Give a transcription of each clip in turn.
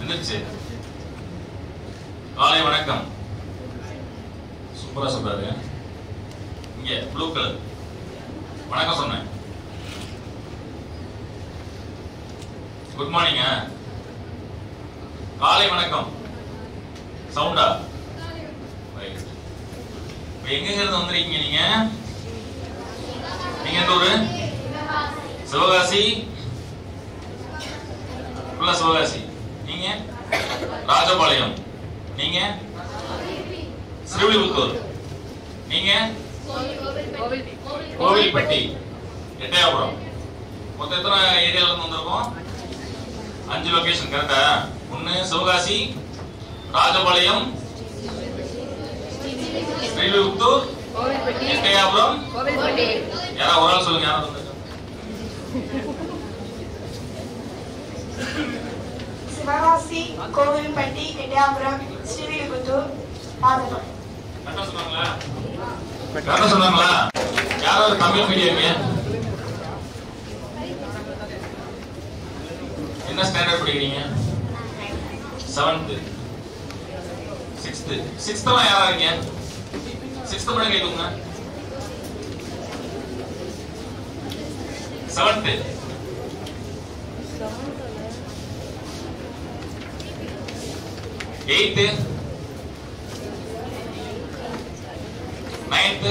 எந்திரிச்சு காலை வணக்கம். சூப்பரா சொல்றாரு. இங்க ப்ளூ கலர் வணக்கம் சொன்னேன். Good morning. காலை வணக்கம் சவுண்டா? எங்க இருந்து வந்திருக்கீங்க நீங்க? நீங்க எந்த ஊரு? சிவகாசி. சிவகாசி. நீங்க ராஜபாளையம். நீங்க ஸ்ரீவில்லிபுத்தூர். நீங்க கோவில்பட்டி. எட்டயபுரம். மொத்தம் எத்தனை ஏரியால இருந்து வந்திருக்கோம்? 5 லொகேஷன். கரெக்டா? 1 சிவகாசி, ராஜபாளையம், ஸ்ரீவில்லிபுத்தூர், எட்டயபுரம். யாரா ஒரு ஆள் சொல்லுங்க. யாரா சிவகாசி, கோவில்பட்டி, எட்டயபுரம், ஸ்ரீவில்லிபுத்தூர், ராஜபாளையம். கரெக்டா சொன்னாங்களா? கரெக்டா சொன்னாங்களா? யாராவது தமிழ் மீடியம்ங்க? என்ன ஸ்டாண்டர்ட் படிக்கிறீங்க? 7th 6th 6th எல்லாம் யாரா இருக்கீங்க? 6th மட்டும் கேளுங்க. 7th 8th 9th.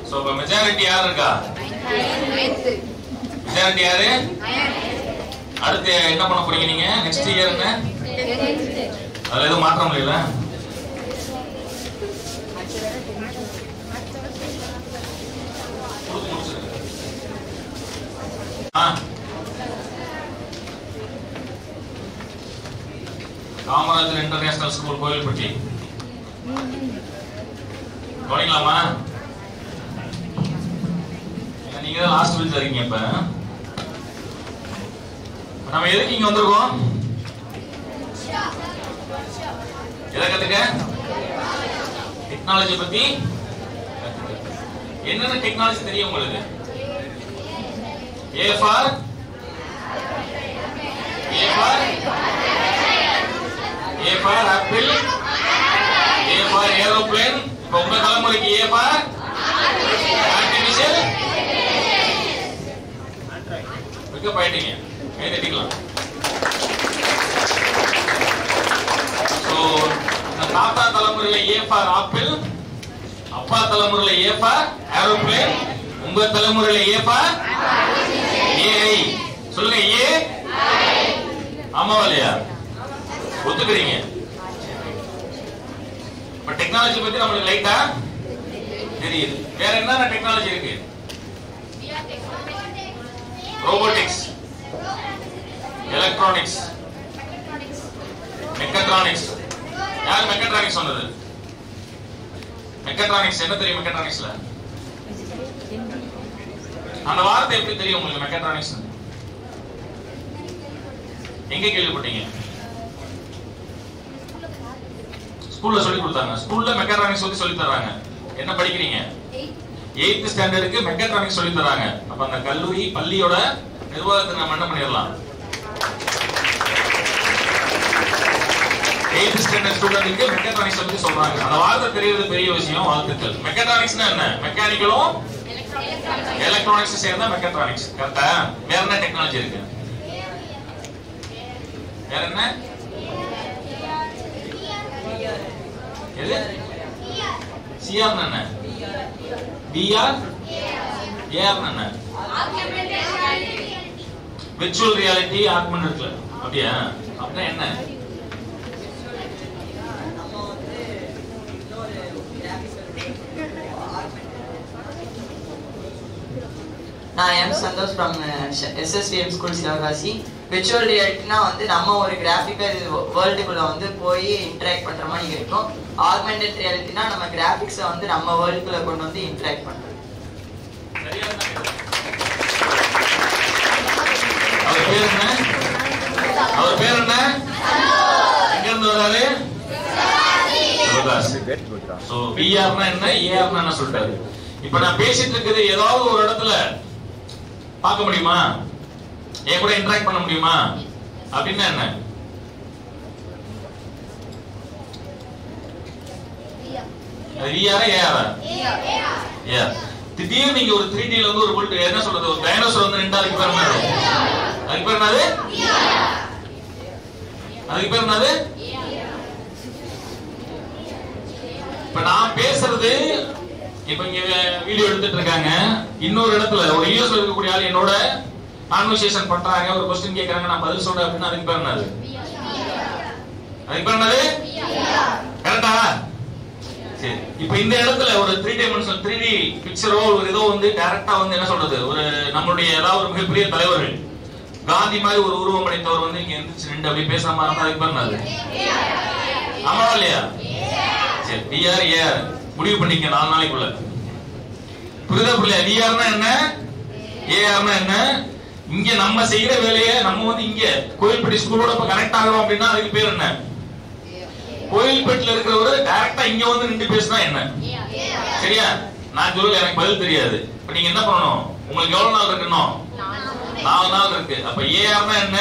So majority யார் இருக்கா? 9th. மெஜாரிட்டி யாரு? அடுத்து என்ன பண்ண போறீங்க நீங்க? நெக்ஸ்ட் இயர் என்ன? அதுல எதுவும் மாற்றம் இல்ல? Kamarajar international school Kovilpatti. கவனிக்கலாமா? நீங்க தான் லாஸ்ட் பெஞ்ச் இருக்கீங்க. இப்ப நம்ம எதுக்கு இங்க வந்திருக்கோம்? எதை கத்துக்க? டெக்னாலஜி பத்தி. என்னென்ன டெக்னாலஜி தெரியும் உங்களுக்கு? A for apple, A for aeroplane. இப்ப உங்க தலைமுறைக்கு A for artificial. பிக்கப் ஆயிட்டீங்க. கை தட்டிக்கலாம். சோ தாத்தா தலைமுறையில A for apple, அப்பா தலைமுறையில A for aeroplane, உங்க தலைமுறையில A for AI. சொல்லுங்க AI. ஆமாவா இல்லையா? ஒத்துக்கிறீங்க? இப்ப டெக்னாலஜி பத்தி நம்மளுக்கு லைட்டா தெரியுது. வேற என்ன டெக்னாலஜி இருக்கு? Robotics, electronics, mechatronics. யார் மெக்கட்ரானிக்ஸ் சொன்னது? மெக்கட்ரானிக்ஸ் என்ன தெரியும்? மெக்கட்ரானிக்ஸ்ல அந்த வார்த்தை எப்படி தெரியும் உங்களுக்கு? மெக்கட்ரானிக்ஸ் எங்க கேள்விப்பட்டீங்க? ஸ்கூல்ல சொல்லி கொடுத்தாங்க. ஸ்கூல்ல மெக்கட்ரானிக்ஸ் பத்தி சொல்லி தராங்க. என்ன படிக்கிறீங்க? 8th ஸ்டாண்டர்டுக்கு மெக்கட்ரானிக்ஸ் சொல்லி தராங்க. அப்ப அந்த கல்லூரி பள்ளியோட நிர்வாகத்தை நம்ம என்ன பண்ணிடலாம்? 8th ஸ்டாண்டர்ட் ஸ்டூடெண்ட்க்கு மெக்கட்ரானிக்ஸ் பத்தி சொல்றாங்க. அந்த வார்த்தை தெரியுது பெரிய விஷயம். வாழ்த்துக்கள். மெக்கட்ரானிக்ஸ்னா என்ன? மெக்கானிக்கலும் எலக்ட்ரானிக்ஸ் சேர்ந்தா மெக்கட்ரானிக்ஸ். கரெக்டா? வேற என்ன டெக்னாலஜி இருக்கு? வேற என்ன? எது? சிஆர் என்ன? பிஆர் ஏஆர் என்ன? Virtual reality, augmented reality. அப்படியா? அப்படின்னா என்ன? நான் M Santhosh from SSVM school Sivakasi. Virtual ரியாலிட்டினா வந்து நம்ம ஒரு கிராஃபிக்கல் வேர்ல்டுக்குள்ள வந்து போய் இன்டராக்ட் பண்ற மாதிரி இருக்கும். ஆக்மெண்டட் ரியாலிட்டினா நம்ம கிராஃபிக்ஸை வந்து நம்ம வேர்ல்டுக்குள்ள கொண்டு வந்து இன்டராக்ட் பண்றோம். அவர் பேர் என்ன? அவர் பேர் என்ன? எங்க இருந்து வராரு? சிவகாசி. சோ பிஆர்னா என்ன, ஏஆர்னா என்ன சொல்றாரு. இப்ப நான் பேசிட்டு இருக்குது ஏதாவது ஒரு இடத்துல பார்க்க முடியுமா? என் கூட இன்டராக்ட் பண்ண முடியுமா அப்படின்னா என்ன? அது விஆர் ஏஆர் ஏஆர். திடீர்னு நீங்க ஒரு 3D ல வந்து ஒரு புல்ட் என்ன சொல்றது ஒரு டைனோசர் வந்து நின்றா அதுக்கு பேர் என்னது? அதுக்கு பேர் என்னது? அதுக்கு பேர் என்னது? இப்ப நான் பேசுறது இப்ப இங்க வீடியோ எடுத்துட்டு இருக்காங்க, இன்னொரு இடத்துல ஒரு யூஎஸ்ல இருக்கக்கூடிய ஆள் என்னோட கான்வர்சேஷன் பண்றாங்க, ஒரு क्वेश्चन கேக்குறாங்க, நான் பதில் சொல்றேன் அப்படின்னா அதுக்கு பேர் என்னது? அதுக்கு பேர் என்னது? கரெக்ட்டா? சரி, இப்போ இந்த இடத்துல ஒரு 3 டைமென்ஷனல் 3D பிக்சரோ ஒரு ஏதோ வந்து டைரக்டா வந்து என்ன சொல்றது ஒரு நம்மளுடைய ஏதாவது ஒரு மிகப்பெரிய தலைவர்கள் காந்தி மாதிரி ஒரு உருவம் படைத்தவர் வந்து இங்க எந்திரிச்சு நின்று அப்படி பேசுற மாதிரி இருந்தா அதுக்கு பேர் என்னது? ஆமா இல்லையா? சரி, விஆர் ஏஆர் முடிவு பண்ணிக்க 4 நாளைக்குள்ள. புரியுதா புரியல? விஆர்னா என்ன, ஏஆர்னா என்ன? இங்க நம்ம செய்யற வேலையை நம்ம வந்து இங்க கோயில்பட்டி ஸ்கூலோட கனெக்ட் ஆகிறோம் அப்படின்னா அதுக்கு பேர் என்ன? கோயில்பேட்டில் இருக்கிறவரு டைரக்டா இங்க வந்து நின்று பேசினா என்ன? சரியா? நான் சொல்லல, எனக்கு பதில் தெரியாது. இப்ப நீங்க என்ன பண்ணணும்? உங்களுக்கு எவ்வளவு நாள் இருக்கணும்? 4 நாள் இருக்கு. அப்ப ஏஆர்னா என்ன,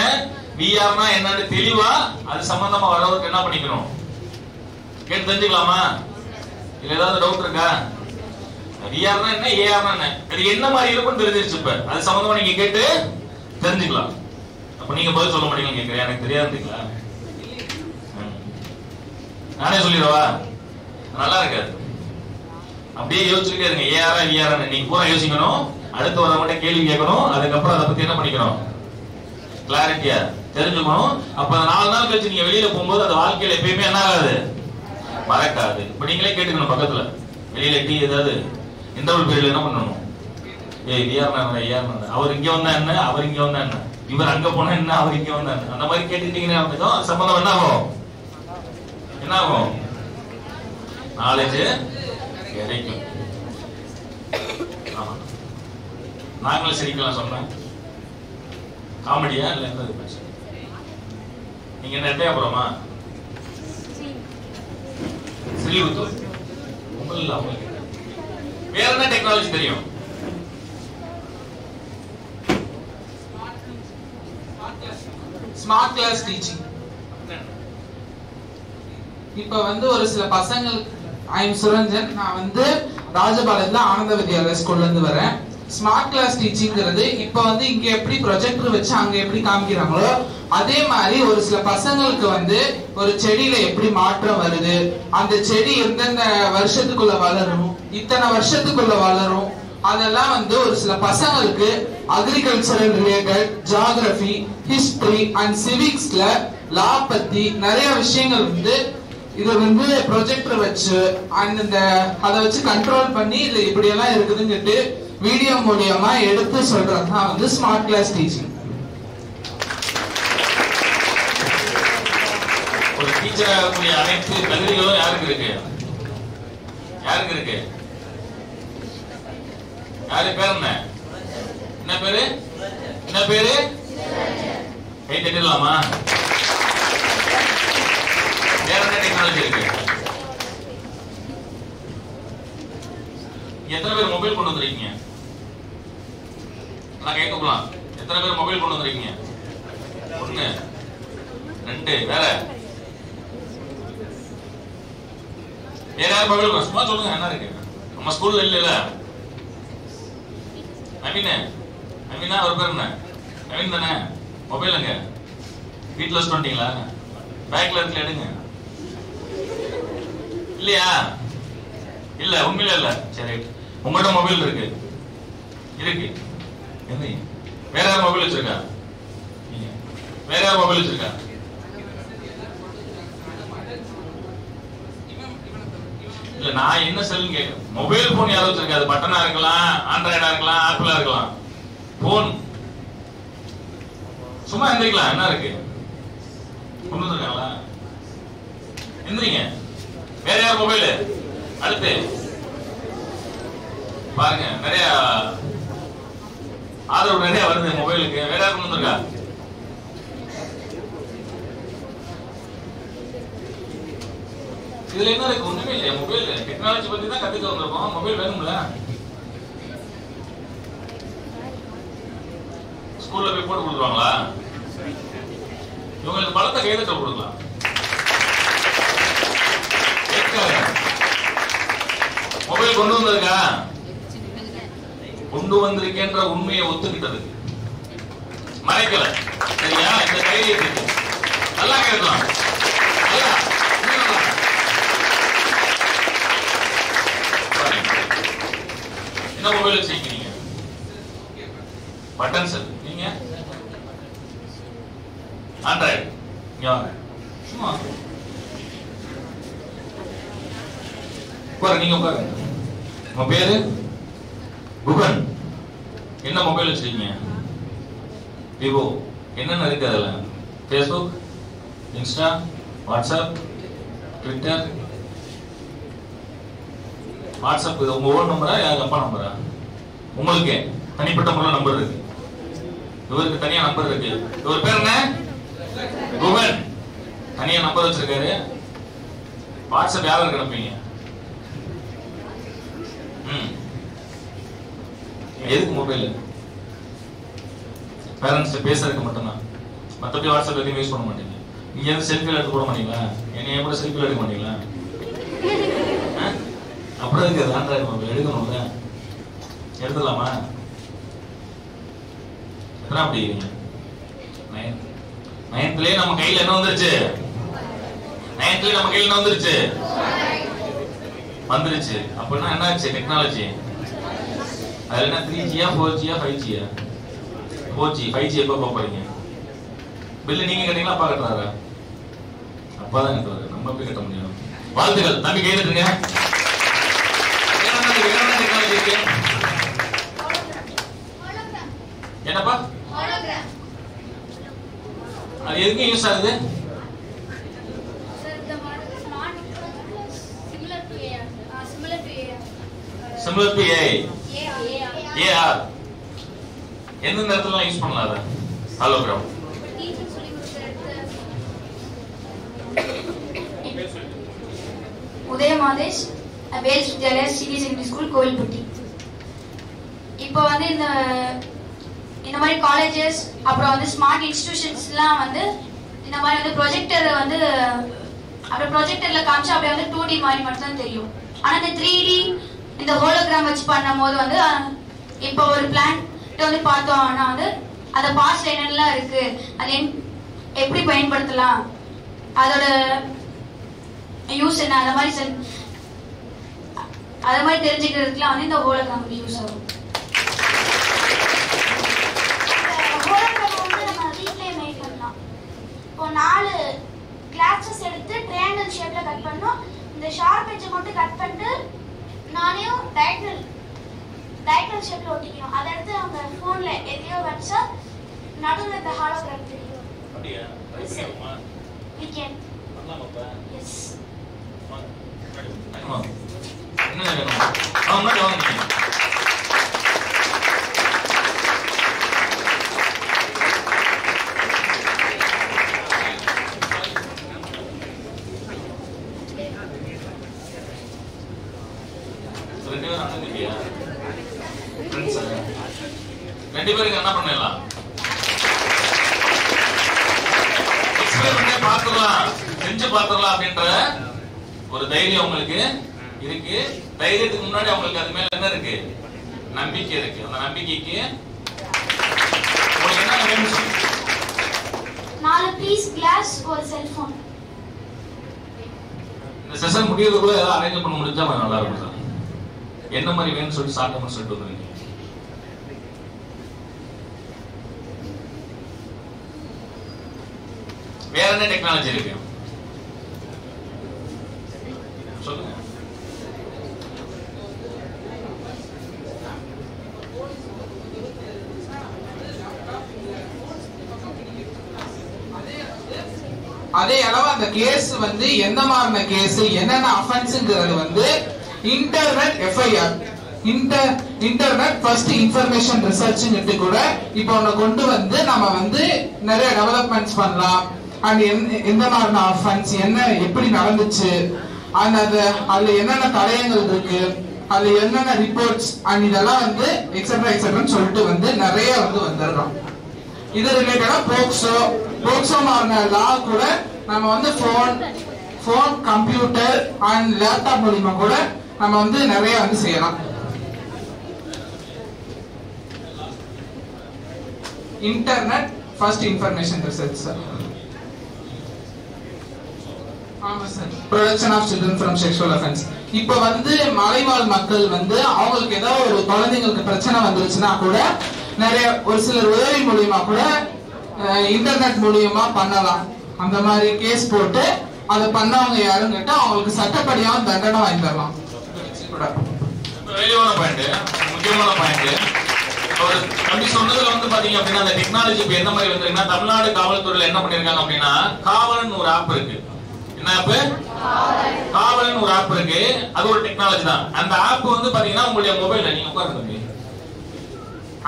விஆர்னா என்னன்னு தெளிவா அது சம்பந்தமா வரவருக்கு என்ன பண்ணிக்கணும்? கேட்டு தெரிஞ்சுக்கலாமா? இல்ல ஏதாவது டவுட் இருக்கா? விஆர்னா என்ன, ஏஆர்னா என்ன, அது என்ன மாதிரி இருக்கும்னு தெரிஞ்சிருச்சு. இப்ப அது சம்பந்தமா நீங்க கேட்டு தெரிஞ்சுக்கலாம். அப்ப நீங்க பதில் சொல்ல மாட்டீங்க கேக்குறேன், எனக்கு தெரியாதுங்களா? நானே சொல்லிடுவா? நல்லா இருக்காது. அப்படியே யோசிச்சுட்டே இருங்க, ஏஆரா விஆரா நீங்க பூரா யோசிக்கணும். அடுத்து வர மட்டும் கேள்வி கேட்கணும், அதுக்கப்புறம் அதை பத்தி என்ன பண்ணிக்கணும், கிளாரிட்டியா தெரிஞ்சுக்கணும். அப்ப 4 நாள் கழிச்சு நீங்க வெளியில போகும்போது அந்த வாழ்க்கையில எப்பயுமே என்ன ஆகாது, மறக்காது. இப்ப நீங்களே கேட்டுக்கணும் பக்கத்துல வெளியில டீ ஏதாவது இன்டர்வல் பீரியட்ல என்ன பண்ணணும், ஏய் விஆர்னா ஏஆர்னா அவர் இங்க வந்தா என்ன, அவர் இங்க வந்தா என்ன, இவர் அங்க போனா என்ன, அவர் இங்க வந்தா என்ன, அந்த மாதிரி கேட்டுட்டீங்கன்னா சம்பந்தம் என்ன ஆகும், என்ன ஆகும், நாலேஜ் கிடைக்கும். நாங்களும் சிரிக்கலாம் சொன்னேன். காமெடியா இல்ல என்னது பேச? நீங்க என்ன எட்டயபுரமா? ஸ்ரீவில்லிபுத்தூர். உங்களுக்கு வேற என்ன டெக்னாலஜி தெரியும்? Smart class teaching. இப்ப வந்து ஒரு சில பசங்களுக்கு, ஐ எம் சுரஞ்சன், நான் வந்து ராஜபாளையத்துல ஆனந்த வித்யாலயா ஸ்கூல்ல இருந்து வரேன். ஸ்மார்ட் கிளாஸ் டீச்சிங்கிறது இப்ப வந்து இங்க எப்படி ப்ரொஜெக்டர் வச்சு அங்க எப்படி காமிக்கிறாங்களோ அதே மாதிரி ஒரு சில பசங்களுக்கு வந்து ஒரு செடியில எப்படி மாற்றம் வருது, அந்த செடி எந்தெந்த வருஷத்துக்குள்ள வளரும், இத்தனை வருஷத்துக்குள்ள வளரும், அதெல்லாம் வந்து ஒரு சில பசங்களுக்கு agricultural related, geography, history and சிவிக்ஸ்ல லா பத்தி நிறைய விஷயங்கள் வந்து இது வந்து ப்ரொஜெக்டர் வச்சு அந்த அதை வச்சு கண்ட்ரோல் பண்ணி இல்ல இப்படி எல்லாம் இருக்குதுன்னு வீடியோ மூலியமா எடுத்து சொல்றதுதான் வந்து ஸ்மார்ட் கிளாஸ் டீச்சிங். ஒரு டீச்சர் ஆகக்கூடிய அனைத்து தகுதிகளும் யாருக்கு இருக்கு? யாருக்கு இருக்கு? யாரு பேர் என்ன? என்ன பேரு? என்ன பேரு? கை தட்டிடலாமா? வேற என்ன டெக்னாலஜி இருக்கு? எத்தனை பேர் மொபைல் கொண்டு வந்திருக்கீங்க? நான் கேட்கலாம். எத்தனை பேர் மொபைல் கொண்டு வந்திருக்கீங்க? 1 2 வேற யார் மொபைல்? சும்மா சொல்லுங்க, என்ன இருக்கு? நம்ம ஸ்கூல்ல இல்ல. நவீனா அவர் பேர் என்ன? நவீன் தானே? மொபைல் எங்க? வீட்டுல வச்சுட்டு வந்துட்டீங்களா? பேக்ல இருக்கு, எடுங்க. இல்லையா? இல்ல, உண்மையில இல்ல. சரி, உங்கள்ட்ட மொபைல் இருக்கு. வேற யார் மொபைல் வச்சிருக்கா? வேற யார் மொபைல் வச்சிருக்கா? இல்ல, நான் என்ன செல்லுன்னு கேட்கிறேன். மொபைல் போன் யாரும் வச்சிருக்கா? அது பட்டனா இருக்கலாம், ஆண்ட்ராய்டா இருக்கலாம், ஆப்பிளா இருக்கலாம். போன் சும்மா எந்திரிக்கலாம். என்ன இருக்கு? கொண்டு வந்திருக்காங்களா? எந்திரிங்க. வேற யார் மொபைல்? அடுத்து பாருங்க, நிறைய ஆதரவு நிறைய வருது மொபைலுக்கு. வேற யார் கொண்டு வந்திருக்கா? இதுல என்ன இருக்கு? ஒண்ணுமே இல்லையா? மொபைல் டெக்னாலஜி பத்தி தான் கத்துக்க வந்திருக்கோம். மொபைல் வேணும்ல? ஸ்கூல்ல போய் போட்டு கொடுத்துருவாங்களா? இவங்களுக்கு பலத்தை கைதட்ட கொடுக்கலாம். மொபைல் கொண்டு வந்திருக்கா? கொண்டு வந்திருக்கேன்ற உண்மையை ஒத்துக்கிட்டது, மறைக்கல. சரியா? இந்த தைரியத்துக்கு நல்லா கேட்கலாம். என்ன மொபைல் வச்சிருக்கீங்க? Button cell. நீங்க ஆண்ட்ராய்டு. சும்மா உட்காரு, நீங்க உட்காரு. உங்க பேரு? குகன். என்ன மொபைல் வச்சிருக்கீங்க? விவோ. என்னென்ன இருக்கு அதுல? Facebook, Insta, WhatsApp, Twitter. WhatsApp இது உங்க ஓன் நம்பரா யார் அப்பா நம்பரா? உங்களுக்கு தனிப்பட்ட முறையில் நம்பர் இருக்கு, இவருக்கு தனியா நம்பர் இருக்கு. இவர் பேர் என்ன? குகன். தனியா நம்பர் வச்சிருக்காரு. வாட்ஸ்அப் யாரும் கிடப்பீங்க? எதுக்கு மொபைல்? பேரண்ட்ஸ் பேசுறதுக்கு மட்டும்தான். மற்றபடி வாட்ஸ்அப் எதையும் யூஸ் பண்ண மாட்டீங்க. நீங்க எதுவும் செல்ஃபியில் எடுத்து போட மாட்டீங்களா? என்னைய கூட செல்ஃபியில் எடுக்க மாட்டீங்களா? அப்புறம் இருக்கு ஆண்ட்ராய்டு மொபைல் எடுக்கணும்ல, எடுத்துடலாமா? எத்தனை அப்படி 9th நம்ம கையில என்ன வந்துருச்சு? 9th நம்ம கையில என்ன வந்துருச்சு? வந்துருச்சு. அப்படின்னா என்ன ஆச்சு? டெக்னாலஜி. அதுல என்ன 3G-யா 4G-யா 5G-யா? 4G. 5G எப்ப போறீங்க? பில்லு நீங்க கட்டீங்களா அப்பா கட்டுறாரா? அப்பா தான் கட்டுறாரு, நம்ம போய் கட்ட முடியும். வாழ்த்துக்கள் தம்பி, கை தட்டுங்க. என்னப்பா அது எதுக்கு யூஸ் ஆகுது? Similar to AI. ஏஆர் எந்த நேரத்துல யூஸ் பண்ணலாம் அத? Hologram. Udayamadesh, Vels Vidyalaya senior secondary school, Kovilpatti. இப்போ வந்து இந்த மாதிரி காலேஜஸ் அப்புறம் வந்து ஸ்மார்ட் இன்ஸ்டிடியூஷன்ஸ்லாம் வந்து இந்த மாதிரி வந்து ப்ரொஜெக்டர் வந்து அப்படியே ப்ரொஜெக்டர்ல காமிச்சா அப்படியே வந்து 2D மாதிரி மட்டும் தான் தெரியும். ஆனா இந்த 3D இந்த ஹோலோகிராம் வச்சு பண்ணும்போது வந்து இப்போ ஒரு பிளான்ட் வந்து பார்த்தோம்னா வந்து அந்த பார்ட்ஸ்ல என்னெல்லாம் இருக்கு, அது எப்படி பயன்படுத்தலாம், அதோட யூஸ் என்ன, அந்த மாதிரி தெரிஞ்சுக்கிறதுக்குலாம் வந்து இந்த ஹோலோகிராம் வந்து யூஸ் ஆகும். ஹோலோகிராம் வந்து நம்ம வீட்லயே மேக் பண்ணலாம். இப்போ 4 கிளாஸஸ் எடுத்து ட்ரையாங்கிள் ஷேப்ல கட் பண்ணோம். இந்த ஷார்ப் எட்ஜை மட்டும் கட் பண்ணிட்டு நானே டயகனல் ஷேப்ல ஒட்டிக்கணும். அதை எடுத்து அவங்க போன்ல எதையோ வச்சா நடுவுல இந்த ஹாலோகிராம் தெரியும். அப்படியே ட்ரை பண்ணுமா? we can பண்ணலாமாப்பா? yes. என்ன வேணும்? முன்னாடி வாங்க. ரெண்டு பேருக்கு என்ன பண்ணலாம்? எக்ஸ்பெரிமெண்ட் பார்த்துக்கலாம், செஞ்சு பார்த்துக்கலாம் அப்படின்ற ஒரு தைரியம் உங்களுக்கு இருக்கு. தைரியத்துக்கு முன்னாடி அவங்களுக்கு அது மேல என்ன இருக்கு? நம்பிக்கை இருக்கு. அந்த நம்பிக்கைக்கு உங்களுக்கு என்ன வேணும்? 4 பீஸ் கிளாஸ் ஒரு செல்போன். இந்த செஷன் முடியறதுக்குள்ள ஏதாவது அரேஞ்ச் பண்ண முடிஞ்சா நல்லா இருக்கும் சார். என்ன மாதிரி வேணும்னு சொல்லிட்டு சாப்பிட்டோம்னு சொல்லிட்டு வந்துருங்க. வேற என்ன டெக்னாலஜி இருக்கு சொல்லுங்க. அதே அளவு அந்த கேஸ் வந்து எந்த மாதிரியான கேஸ், என்னென்ன அஃபென்ஸ்ங்கிறது வந்து internet FIR, internet first information ரிசர்ச்ங்கிறது கூட இப்போ ஒன்னு கொண்டு வந்து நம்ம வந்து நிறைய டெவலப்மெண்ட்ஸ் பண்ணலாம். அண்ட் எந்த மாதிரியான அஃபென்ஸ் என்ன எப்படி நடந்துச்சு, அண்ட் அதுல என்னென்ன தடயங்கள் இருக்கு, அதுல என்னென்ன ரிப்போர்ட்ஸ் அண்ட் இதெல்லாம் வந்து எக்ஸெட்ரா எக்ஸெட்ரான்னு சொல்லிட்டு வந்து நிறைய வந்து வந்துடுறோம். இது ரிலேட்டடா போக்சோ மாதிரியான லா கூட நம்ம வந்து போன் கம்ப்யூட்டர் அண்ட் லேப்டாப் மூலியமா கூட நம்ம வந்து நிறைய வந்து செய்யலாம். Internet first information research sir. ஆமா sir. Protection of children from sexual offence. இப்போ வந்து மலைவாழ் மக்கள் வந்து அவங்களுக்கு ஏதாவது ஒரு குழந்தைங்களுக்கு பிரச்சனை வந்துருச்சுன்னா கூட நிறைய ஒரு சிலர் உதவி மூலியமா கூட இன்டர்நெட் மூலியமா பண்ணலாம். அந்த மாதிரி கேஸ் போட்டு அதை பண்ணவங்க யாரும் கேட்டா அவங்களுக்கு சட்டப்படியான தண்டனை வாங்கி தரலாம். முக்கியமான பாயிண்ட் அவர் தம்பி சொன்னதுல வந்து பாத்தீங்க அப்படின்னா அந்த டெக்னாலஜி இப்ப எந்த மாதிரி வந்துருக்குன்னா தமிழ்நாடு காவல்துறையில என்ன பண்ணிருக்காங்க அப்படின்னா காவலன் ஒரு ஆப் இருக்கு. என்ன ஆப்? காவலன் ஒரு ஆப் இருக்கு. அது ஒரு டெக்னாலஜி தான். அந்த ஆப் வந்து பாத்தீங்கன்னா உங்களுடைய மொபைல்ல நீங்க உட்காருங்க.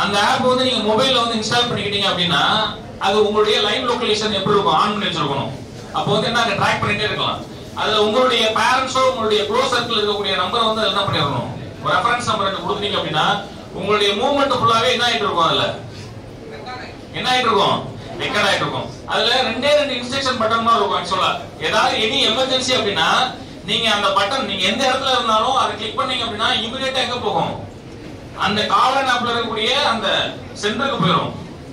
அந்த ஆப் வந்து நீங்க மொபைல்ல வந்து இன்ஸ்டால் பண்ணிக்கிட்டீங்க அப்படின்னா அது உங்களுடைய லைவ் லொகேஷன் எப்படி இருக்கும் ஆன் பண்ணி வச்சிருக்கணும். அப்போ வந்து என்ன ட்ராக் பண்ணிட்டே இருக்கலாம். அதுல உங்களுடைய பேரண்ட்ஸோ உங்களுடைய க்ளோஸ் சர்க்கிள் இருக்கக்கூடிய நம்பரை வந்து என்ன பண்ணிடணும், ஒரு ரெஃபரன்ஸ் நம்பர் கொடுத்தீங்க அப்படின்னா உங்களுடைய மூவ்மெண்ட் ஃபுல்லாவே என்ன ஆயிட்டு இருக்கும், அதுல என்ன ஆயிட்டு இருக்கும், ரெக்கார்ட் ஆயிட்டு இருக்கும். அதுல ரெண்டு இன்ஸ்ட்ரக்ஷன் பட்டன் தான் இருக்கும். ஆக்சுவலா ஏதாவது எனி எமர்ஜென்சி அப்படின்னா நீங்க அந்த பட்டன் நீங்க எந்த இடத்துல இருந்தாலும் அதை கிளிக் பண்ணீங்க அப்படின்னா இமிடியேட்டா எங்க போகும், அந்த காவலன் ஆப்ல இருக்கக்கூடிய அந்த சென்டருக்கு போயிடும்,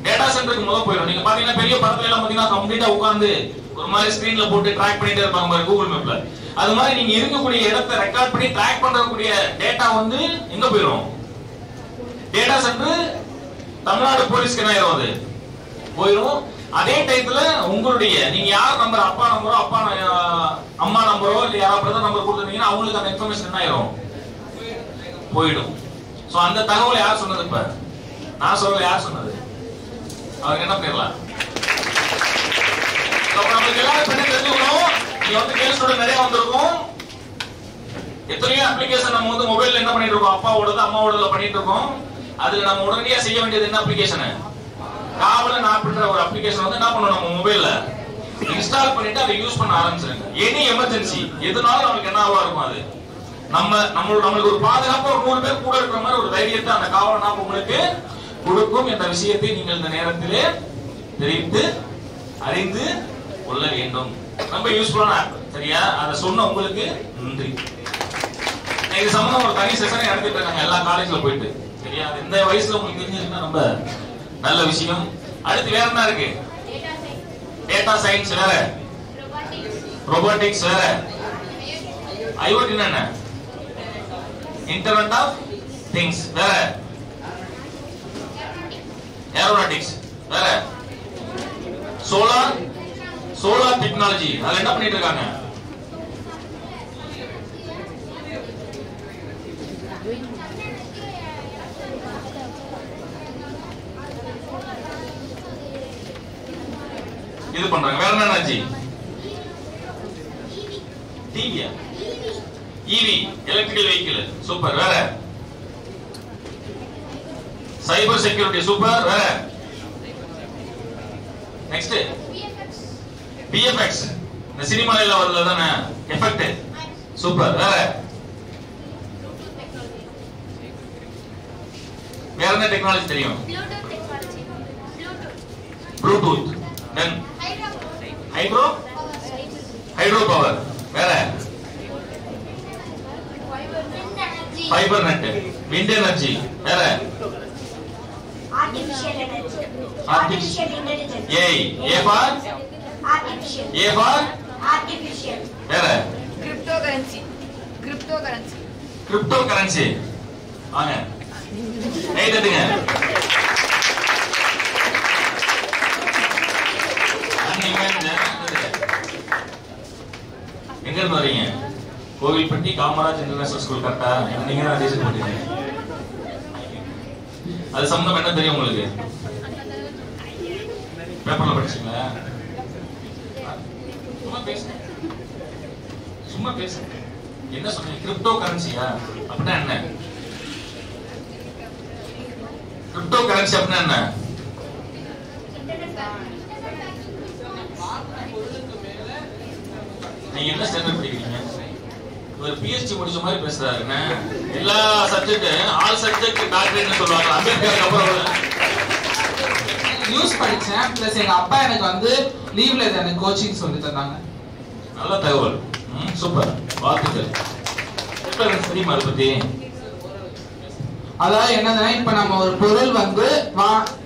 டேட்டா சென்டருக்கு முதல்ல போயிடும். நீங்க பாத்தீங்கன்னா பெரிய படத்துல எல்லாம் பாத்தீங்கன்னா கம்ப்ளீட்டா உட்கார்ந்து ஒரு மாதிரி ஸ்கிரீன்ல போட்டு ட்ராக் பண்ணிட்டே இருப்பாங்க பாருங்க கூகுள் மேப்ல. அது மாதிரி நீங்க இருக்கக்கூடிய இடத்தை ரெக்கார்ட் பண்ணி ட்ராக் பண்றக்கூடிய டேட்டா வந்து எங்க போயிடும், டேட்டா சென்டர் தமிழ்நாடு போலீஸ்க்கு என்ன ஆயிரும், அது போயிடும். அதே டைத்துல உங்களுடைய நீங்க யார் நம்பர், அப்பா நம்பரோ அம்மா நம்பரோ இல்ல யாரோ பிரதர் நம்பர் கொடுத்துருந்தீங்கன்னா அவங்களுக்கு அந்த இன்ஃபர்மேஷன் என்ன ஆயிரும், போயிடும். சோ அந்த தகவலை யார் சொன்னது, இப்ப நான் சொல்ல யார் சொன்னது, அவருக்கு என்ன பண்ணிடலாம். நமக்கு எல்லாரும் பண்ணி தெரிஞ்சுக்கணும். நீங்க வந்து கேஸோட நிறைய வந்திருக்கும். எத்தனையோ அப்ளிகேஷன் நம்ம வந்து மொபைல்ல என்ன பண்ணிட்டு இருக்கோம், அப்பாவோடது அம்மாவோடதுல பண்ணிட்டு இருக்கோம். அதுல நம்ம உடனடியா செய்ய வேண்டியது என்ன அப்ளிகேஷன், காவலன் ஆப்ன்ற ஒரு அப்ளிகேஷன் வந்து என்ன பண்ணணும், நம்ம மொபைல்ல இன்ஸ்டால் பண்ணிட்டு அதை யூஸ் பண்ண ஆரம்பிச்சிருங்க. எனி எமர்ஜென்சி எதுனாலும் நமக்கு என்னவா இருக்கும், அது நம்மளுக்கு ஒரு பாதுகாப்பு ஒரு 100 பேர் கூட இருக்கிற மாதிரி ஒரு தைரியத்தை அந்த காவலன் ஆப் உங்களுக்கு கொடுக்கும். என்ற விஷயத்தை நீங்கள் இந்த நேரத்திலே தெரிவித்து அறிந்து கொள்ள வேண்டும். ரொம்ப யூஸ்ஃபுல்லான ஆப், சரியா? அதை சொன்ன உங்களுக்கு நன்றி. இது சம்பந்தம் ஒரு தனி செஷனை நடத்திட்டு இருக்காங்க எல்லா காலேஜ்ல போயிட்டு, சரியா? இந்த வயசுல உங்களுக்கு தெரிஞ்சிருந்தா ரொம்ப நல்ல விஷயம். அடுத்து வேற என்ன இருக்கு, டேட்டா சயின்ஸ் வேற, ரோபோட்டிக்ஸ் வேற, ஐஓடி என்ன, இன்டர்நெட் ஆஃப் திங்ஸ் வேற, ஏரோநாட்டிக்ஸ் வேற, சோலார் டெக்னாலஜி அதுல என்ன பண்ணிட்டு இருக்காங்க, இது பண்றாங்க. வேற என்ன, டிவியா, ஈவி எலக்ட்ரிக்கல் வெஹிக்கிள், சூப்பர். வேற சைபர் செக்யூரிட்டி, சூப்பர். வேற நெக்ஸ்ட் பிஎஃப்எக்ஸ், இந்த சினிமால வரல தானே எஃபெக்ட், சூப்பர். வேற வேற என்ன டெக்னாலஜி தெரியும், ப்ளூடூத், தென் ஹைட்ரோ பவர். வேற ஃபைபர் நெட், விண்ட் எனர்ஜி. வேற artificial intelligence, AI, A for artificial. வேற கிரிப்டோகரன்சி. வாங்க கை தட்டுங்க. எங்க இருந்து வரீங்க? Kovilpatti Kamaraj international school. கரெக்டா? நீங்க தான் டீச்சர் போட்டீங்க. அது சம்பந்தம் என்ன தெரியும் உங்களுக்கு? பேப்பர்ல படிச்சீங்களா? சும்மா பேசுங்க. என்ன சொல்றீங்க? கிரிப்டோ கரன்சியா அப்படின்னா என்ன? கிரிப்டோ கரன்சி அப்படின்னா என்ன? நீங்க என்ன ஸ்டாண்டர்ட் படிக்கிறீங்க? ஒரு PhD முடிச்ச மாதிரி பேசுறாரு. எல்லா சப்ஜெக்ட் ஆல் சப்ஜெக்ட் டாக்டரேட்னு சொல்லுவாங்க. அம்பேத்கருக்கு அப்புறம் நியூஸ் படிச்சேன். பிளஸ் எங்க அப்பா எனக்கு வந்து லீவ்ல எனக்கு கோச்சிங் சொல்லி தந்தாங்க. நல்ல தகவல். சூப்பர். வாழ்த்துக்கள். டிரான்ஸ்பரன்ஸ் தெரியுமா அதை பத்தி? அதாவது என்னதுன்னா, இப்ப நம்ம ஒரு பொருள் வந்து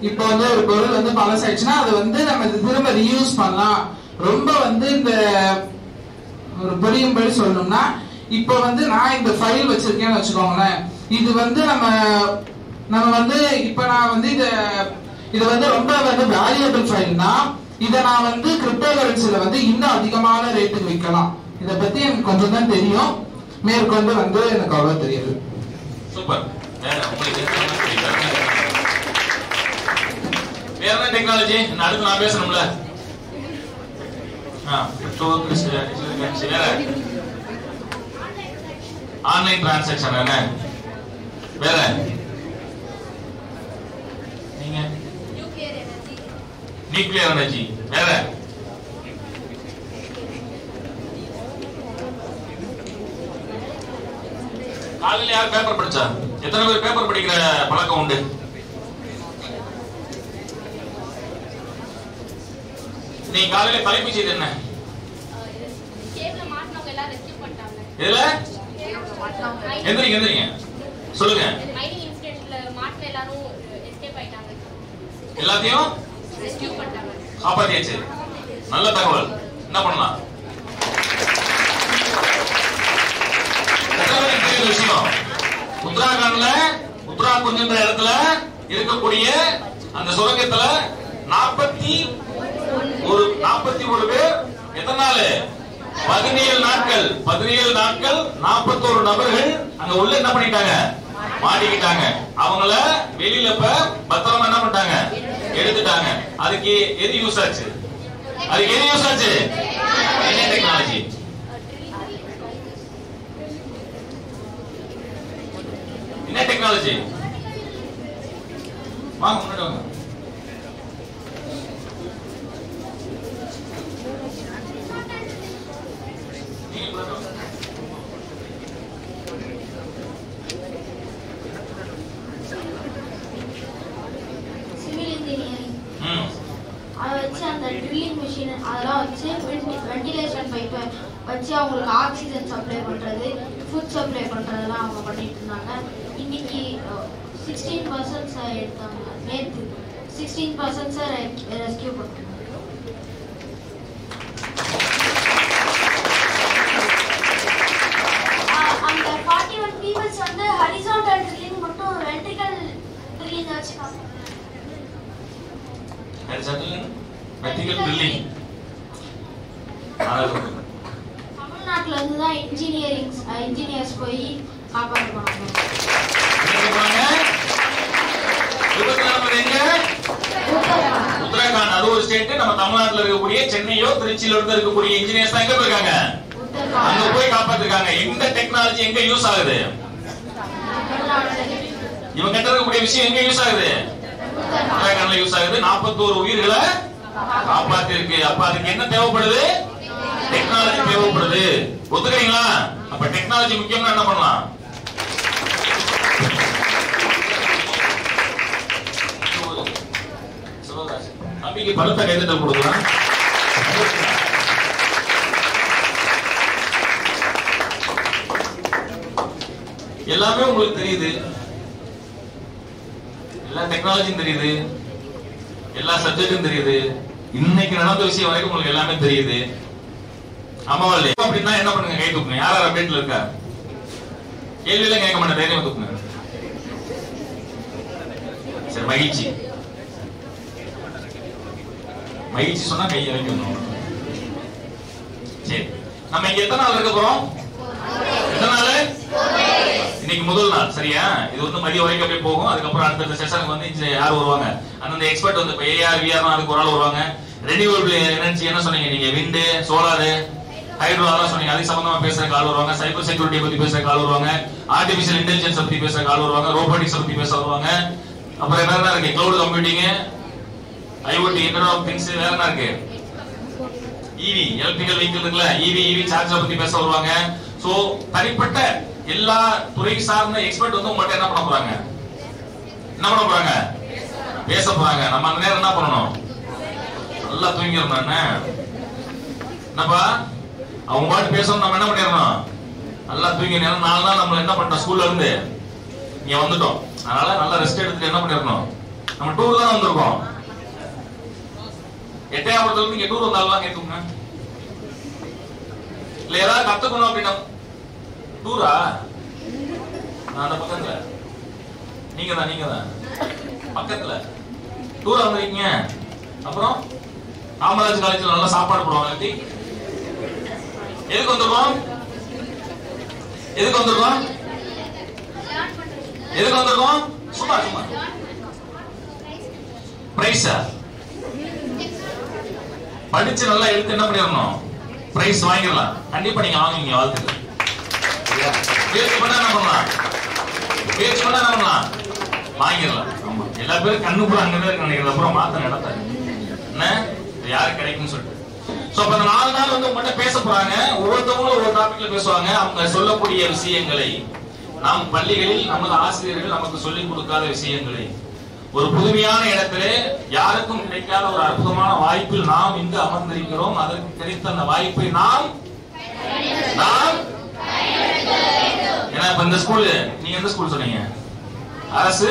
இப்ப வந்து ஒரு பொருள் வந்து பழசாயிடுச்சுன்னா அது வந்து நம்ம திரும்ப ரீயூஸ் பண்ணலாம். ரொம்ப வந்து இந்த ஒரு புரியும்படி சொல்லணும்னா, இப்ப வந்து நான் இந்த ஃபைல் வச்சிருக்கேன்னு வச்சுக்கோங்களேன். இது வந்து நம்ம வந்து இப்ப நான் வந்து இது வந்து ரொம்ப வந்து வேல்யூபிள் ஃபைல்னா இதை நான் வந்து கிரிப்டோ கரன்சில வந்து இன்னும் அதிகமான ரேட்டுக்கு விற்கலாம். இதை பத்தி எனக்கு கொஞ்சம் தான் தெரியும், மேற்கொண்டு வந்து எனக்கு அவ்வளவு தெரியாது. சூப்பர். வேற என்ன டெக்னாலஜி அடுத்து நான் பேசணும்ல? வேற ஆன்லைன் டிரான்சாக்ஷன் என்ன? வேற நீங்க நியூக்ளியர் எனர்ஜி. வேற காலையில யார் பேப்பர் படிச்சா? எத்தனை பேர் பேப்பர் படிக்கிற பழக்கம் உண்டு? நீங்க காலையில தலைப்பு செய்து என்ன? இதுல எந்திரிங்க சொல்லுங்க. எல்லாத்தையும் காப்பாத்தியாச்சு. நல்ல தகவல். என்ன பண்ணலாம்? விஷயம் உத்தராகண்ட்ல உத்தராகுஞ்சுன்ற இடத்துல இருக்கக்கூடிய அந்த சுரங்கத்துல 41 பேர் எத்தனை நாள்? 17 நாட்கள் 41 நபர்கள் அங்க உள்ள என்ன பண்ணிட்டாங்க? மாட்டிக்கிட்டாங்க. அவங்கள வெளியில பத்திரமா என்ன பண்ணிட்டாங்க? எடுத்துட்டாங்க. அதுக்கு எது யூஸ் ஆச்சு? என்ன டெக்னாலஜி? என்ன டெக்னாலஜி? வாங்க முன்னாடி வாங்க. சிவில் இன்ஜினியரிங் அதை வச்சு அந்த ட்ரில்லிங் மிஷின் அதெல்லாம் வச்சு வெண்டிலேஷன் பைப்பை வச்சு அவங்களுக்கு ஆக்சிஜன் சப்ளை பண்றது, ஃபுட் சப்ளை பண்றதெல்லாம் அவங்க பண்ணிட்டு இருந்தாங்க. இன்னைக்கு 16% எடுத்தாங்க. நேற்று 16% ரெஸ்கியூ பண்ணாங்க. அந்த 41 பீப்பிள்ஸ் வந்து ஹரிசான்டல் ட்ரில்லிங் மட்டும் வென்ட்ரிகல் ட்ரில்லிங் வச்சுக்காங்க. வெர்டிகல் ட்ரில்லிங் தமிழ்நாட்டுல இருந்து தான் இன்ஜினியர்ஸ் போய் காப்பாற்ற போனாங்க. உத்தரகாண்ட் அது ஒரு ஸ்டேட். நம்ம தமிழ்நாட்டுல இருக்கக்கூடிய சென்னையோ திருச்சியில இருந்து இருக்கக்கூடிய இன்ஜினியர்ஸ் தான் எங்க போயிருக்காங்க? அங்க போய் காப்பாத்திருக்காங்க. எந்த டெக்னாலஜி எங்க யூஸ் ஆகுது? இவங்க கிட்ட இருக்கக்கூடிய விஷயம் எங்க யூஸ் ஆகுது? உத்தரகாண்ட்ல யூஸ் ஆகுது. 41 உயிர்களை காப்பாத்திருக்கு. அப்ப அதுக்கு என்ன தேவைப்படுது? டெக்னாலஜி தேவைப்படுது. ஒத்துக்கிறீங்களா? அப்ப டெக்னாலஜி முக்கியம்னா என்ன பண்ணலாம்? தம்பிக்கு பலத்த கைதட்டல் கொடுக்கலாம். எல்லாமே உங்களுக்கு தெரியுது, எல்லா டெக்னாலஜியும் தெரியுது, எல்லா சப்ஜெக்டும் தெரியுது. இன்னைக்கு நடந்த விஷயம் வரைக்கும் உங்களுக்கு எல்லாமே தெரியுது. ஆமாவா இல்லையா? அப்படின்னா என்ன பண்ணுங்க? கை தூக்குங்க. யார் அப்டேட்ல இருக்கா? கேள்வியெல்லாம் கேட்க மாட்டேன், தைரியமா தூக்குங்க. சரி, மகிழ்ச்சி சொன்னா கை இறக்கணும். சரி, நம்ம இங்க எத்தனை நாள் இருக்க போறோம்? எத்தனை நாள்? இன்னைக்கு முதல் நாள். சரியா? இது வந்து மதியம் வரைக்கும் அப்படியே போகும். அதுக்கப்புறம் அடுத்த செஷனுக்கு வந்து யார் வருவாங்க? அந்தந்த எக்ஸ்பர்ட் வந்து இப்ப ஏஆர் விஆர் அதுக்கு ஒரு ஆள் வருவாங்க. ரெனியூவபிள் எனர்ஜி என்ன சொன்னீங்க நீங்க? விண்டு, சோலார், ஹைட்ரோ அதெல்லாம் சொன்னீங்க. அதுக்கு சம்பந்தமா பேசுற கால் வருவாங்க. சைபர் செக்யூரிட்டி பத்தி பேசுற கால் வருவாங்க. ஆர்டிபிஷியல் இன்டெலிஜென்ஸ் பத்தி பேசுற கால் வருவாங்க. ரோபோட்டிக்ஸ் பத்தி பேச வருவாங்க. அப்புறம் வேற என்ன இருக்கு? Cloud computing, IoT, internet of things. வேற என்ன இருக்கு? ஈவி, எலக்ட்ரிக்கல் வெஹிக்கிள் இருக்குல்ல, ஈவி சார்ஜ் பத்தி பேச வருவாங்க. சோ தனிப்பட்ட எல்லா துறை சார்ந்த எக்ஸ்பர்ட் வந்து உங்கள்ட்ட என்ன பண்ண போறாங்க? பேச போறாங்க. நம்ம அந்த நேரம் என்ன பண்ணணும்? நல்லா தூங்கிடணும். என்னப்பா அவங்க பாட்டு பேசணும், நம்ம என்ன பண்ணிடணும்? நல்லா தூங்கி நேரம் 4 நாள் நம்ம என்ன பண்ணிட்டோம், ஸ்கூல்ல இருந்து இங்க வந்துட்டோம். அதனால நல்லா ரெஸ்ட் எடுத்துட்டு என்ன பண்ணிருக்கணும், நம்ம டூர் தான் வந்திருக்கோம். எட்டயபுரத்துல இருந்து இங்க டூர் வந்தாலும் கேட்குங்க, இல்ல ஏதாவது கத்துக்கணும் அப்படின்னா டூரா? அந்த பக்கத்துல நீங்க தான் பக்கத்துல டூரா வந்திருக்கீங்க. அப்புறம் காமராஜ் காலேஜ்ல நல்லா சாப்பாடு போடுவாங்க. எதுக்கு வந்திருக்கோம், எதுக்கு வந்திருக்கோம், எதுக்கு வந்திருக்கோம்? சும்மா சும்மா பிரைஸா படிச்சு நல்லா எடுத்து என்ன பண்ணிடணும், பிரைஸ் வாங்கிடலாம். கண்டிப்பா நீங்க வாங்குவீங்க, வாழ்த்துக்கள். பேச்சு பண்ணா என்ன பண்ணலாம், பேச்சு பண்ணா என்ன பண்ணலாம், வாங்கிடலாம். ஆமா, எல்லா பேரும் கண்ணு கூட அங்கதான் இருக்கு நினைக்கிறது. அப்புறம் மாத்த நடத்த என்ன யாருக்கு கிடைக்கும்னு சொல்லிட்டு. சோ அப்ப அந்த 4 நாள் வந்து உங்கள்கிட்ட பேச போறாங்க. ஒவ்வொருத்தவங்களும் ஒவ்வொரு டாபிக்ல பேசுவாங்க. அவங்க சொல்லக்கூடிய விஷயங்களை, நாம் பள்ளிகளில் நமது ஆசிரியர்கள் நமக்கு சொல்லிக் கொடுக்காத விஷயங்களை ஒரு புதுமையான இடத்திலே யாருக்கும் கிடைக்காத ஒரு அற்புதமான வாய்ப்பில் நாம் இங்கு அமர்ந்திருக்கிறோம். அதற்கு கிடைத்த அந்த வாய்ப்பை நாம் ஏன்னா இப்ப இந்த ஸ்கூல், நீங்க எந்த ஸ்கூல் சொன்னீங்க? அரசு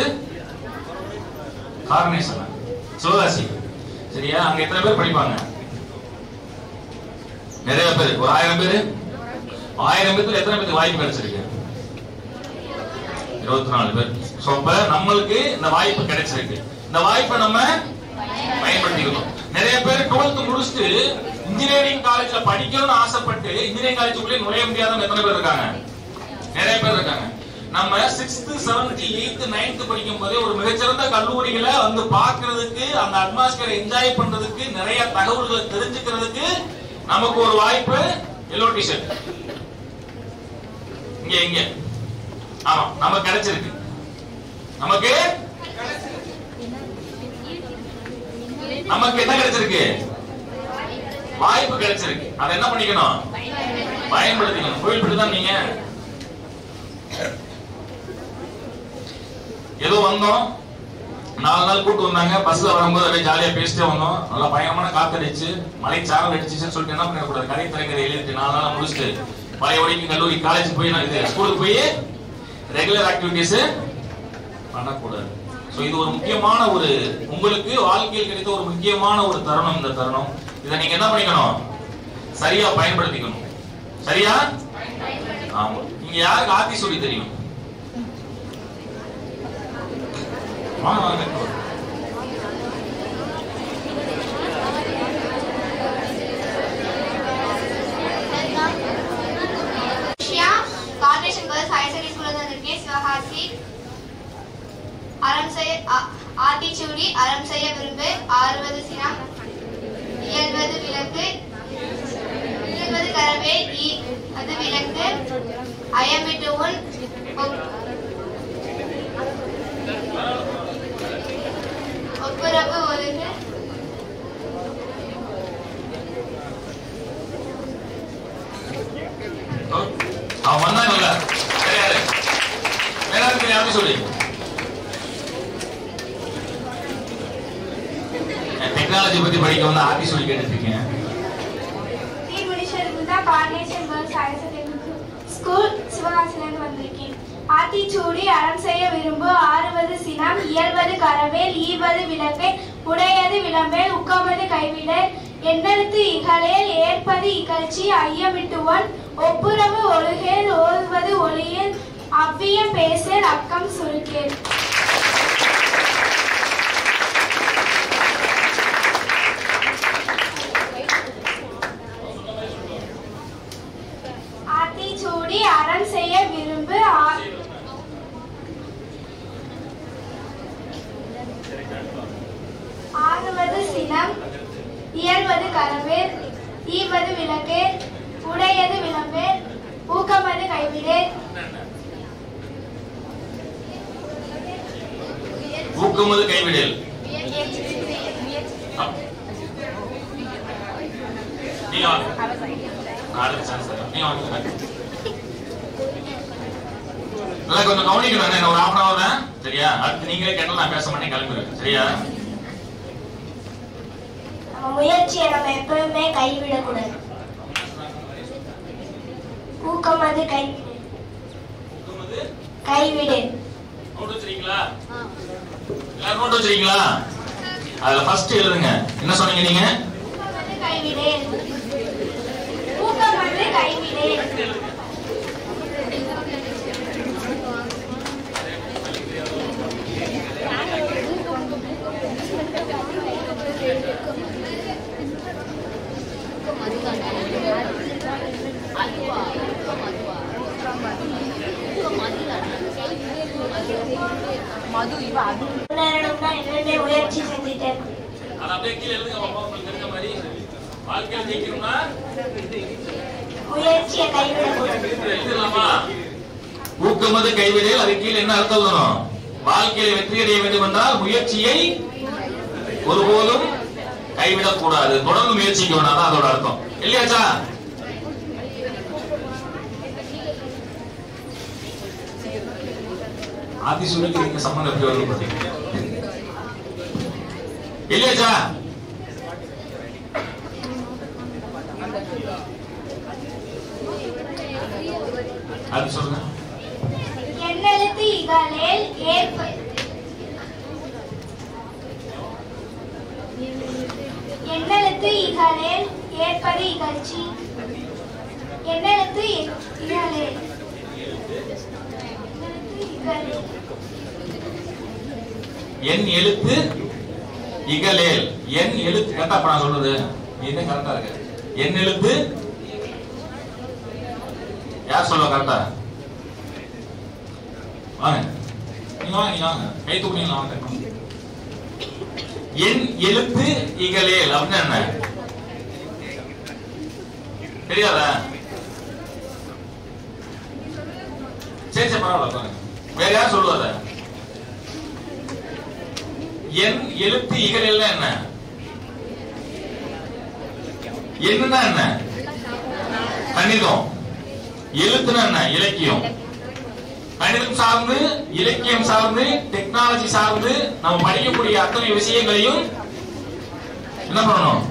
கார்னேஷன் சிவகாசி, சரியா? அங்க எத்தனை பேர் படிப்பாங்க? நிறைய பேர், ஒரு 1000 பேர். 1000 பேருக்கு எத்தனை பேருக்கு வாய்ப்பு கிடைச்சிருக்கு? 24 பேர். சோ அப்ப நம்மளுக்கு இந்த வாய்ப்பு கிடைச்சிருக்கு. இந்த வாய்ப்பை நம்ம பயன்படுத்திக்கணும். நிறைய பேர் 12th முடிச்சுட்டு இன்ஜினியரிங் காலேஜ்ல படிக்கணும்னு ஆசைப்பட்டு இன்ஜினியரிங் காலேஜுக்குள்ளே நுழைய முடியாதவங்க எத்தனை பேர் இருக்காங்க? நிறைய பேர் இருக்காங்க. நம்ம 6th 7th 8th 9th படிக்கும் போதே ஒரு மிகச்சிறந்த கல்லூரிகளை வந்து பாக்குறதுக்கு, அந்த அட்மாஸ்பியரை என்ஜாய் பண்றதுக்கு, நிறைய தகவல்களை தெரிஞ்சுக்கிறதுக்கு நமக்கு ஒரு வாய்ப்பு. எல்லோ டிஷர்ட் இங்க இங்க ஆமா நமக்கு கிடைச்சிருக்கு. நமக்கு என்ன கிடைச்சிருக்கு? வாய்ப்பு கிடைச்சிருக்கு. அதை என்ன பண்ணிக்கணும், பயன்படுத்திக்கணும். கோயில்பட்டு தான் நீங்க ஏதோ வந்தோம், 4 நாள் கூட்டு வந்தாங்க. பஸ்ல வரும்போது அப்படியே ஜாலியா பேசிட்டே வந்தோம். நல்லா பயங்கரமான காத்தடிச்சு மழை சாரல் அடிச்சுன்னு சொல்லிட்டு என்ன பண்ணக்கூடாது, கதை திரைக்கதை எழுதிட்டு 4 நாள் முடிச்சுட்டு பழைய வரைக்கும் கல்லூரி காலேஜ் போய் இது ஸ்கூலுக்கு போய் ரெகுலர் ஆக்டிவிட்டிஸ் பண்ணக்கூடாது. சோ இது ஒரு முக்கியமான ஒரு உங்களுக்கு வாழ்க்கையில் கிடைத்த ஒரு முக்கியமான ஒரு தருணம். இந்த தருணம் இதை நீங்க என்ன பண்ணிக்கணும், சரியா பயன்படுத்திக்கணும். சரியா? ஆமா. நீங்க யாருக்கு ஆத்தி சொல்லி தெரியும்? கார்னேஷன் கேர்ள்ஸ் ஹையர் செகண்டரி ஸ்கூல்ல வந்திருக்கேன். சிவகாசி. ஆத்திச்சூடி, அறம் செய்ய விரும்பு, ஆறுவது சினம், இயல்வது விளக்கு, இயல்வது கரவே, அது விளக்கு, அயம்பிட்டு உன், ஒப்புரவு ஒழுகு, அவன் வந்தாங்கல்ல கிடையாது. வேற யாரும் சொல்லி டெக்னாலஜி பத்தி படிக்க வந்து ஆர்டி சொல்லி கேட்டுட்டு இருக்கேன். Carnation girls higher secondary school சிவகாசில இருந்து வந்திருக்கேன். ஆத்திச்சூடி, அறம் செய்ய விரும்பு, ஆறுவது சினம், இயல்வது கரவேல், ஈவது விளக்கை, உடையது விளம்பேல், உக்கமது கைவிடல், எண்ணெழுத்து இகழேல், ஏற்பது இகழ்ச்சி, ஐயமிட்டுவன், ஒப்புரவு ஒழுகேல், ஓதுவது ஒளியேல், அவ்வியம் பேசேல், அக்கம் சுருக்கேல். ஆத்திச்சூடி, அறம் செய்ய விரும்பு, ஆறுவது சினம், இயல்வது கரவேல், ஈவது விளக்கேல், உடையது விளம்பேல், ஊக்கமது கைவிடேல். ஊக்கமது கைவிடேல். கொஞ்சம் கவனிக்கணும். ஒரு 1/2 hour தான், சரியா? அடுத்து நீங்களே கேட்டாலும் நான் பேச மாட்டேன், கிளம்பிடுவேன். சரியா? முயற்சியை நம்ம எப்பவுமே கைவிடக்கூடாது. ஊக்கம் ஊக்கமது கைவிடு. கைவிடு. நோட் வச்சிருக்கீங்களா? எல்லாரும் நோட் வச்சிருக்கீங்களா? அதுல ஃபர்ஸ்ட் எழுதுங்க. என்ன சொன்னீங்க நீங்க? ஊக்கமது கைவிடு. ஊக்கமது கைவிடு. முயற்சி செஞ்சுட்டேன். அத அப்படியே கீழ எழுதுங்க பாப்பா, உங்களுக்கு தெரிஞ்ச மாதிரி. வாழ்க்கையில ஜெயிக்கணும்னா முயற்சியை கைவிடக்கூடாது. எழுதலாமா? ஊக்கமது கைவிடல். அது கீழே என்ன அர்த்தம் சொல்லணும்? வாழ்க்கையில வெற்றி அடைய வேண்டும் என்றால் முயற்சியை ஒருபோதும் கைவிடக்கூடாது, தொடர்ந்து முயற்சிக்க வேண்டாம். அதான் அதோட அர்த்தம் இல்லையாச்சா? ஆதிசூரியனுக்கு இந்த சம்பந்தம் எப்படி வருது பாத்தீங்க இல்லையாச்சா? அது சொல்லுங்க. எண்ணெழுத்து இகழேல் எண்ணெழுத்து இகழேல் ஏற்பது இகழ்ச்சி. எண்ணெழுத்து இகழேல் என் எழுத்து இகழேல். என் எழுத்து கரெக்டா நான் சொல்றது இது கரெக்டா இருக்கு. என் எழுத்து யார் சொல்ல கரெக்டா? வாங்க நீங்க வாங்க, நீங்க வாங்க, கை தூக்குனீங்களா? வாங்க. என் எழுத்து இகழேல் அப்படின்னா என்ன தெரியாதா? சரி சரி பரவாயில்ல, வேற யார் சொல்லுவாத? என் எழுத்து இகழேல் என்ன? என்னன்னா என்ன? கணிதம். எழுத்துனா என்ன? இலக்கியம். கணிதம் சார்ந்து, இலக்கியம் சார்ந்து, டெக்னாலஜி சார்ந்து நம்ம படிக்கக்கூடிய அத்தனை விஷயங்களையும் என்ன பண்ணணும்?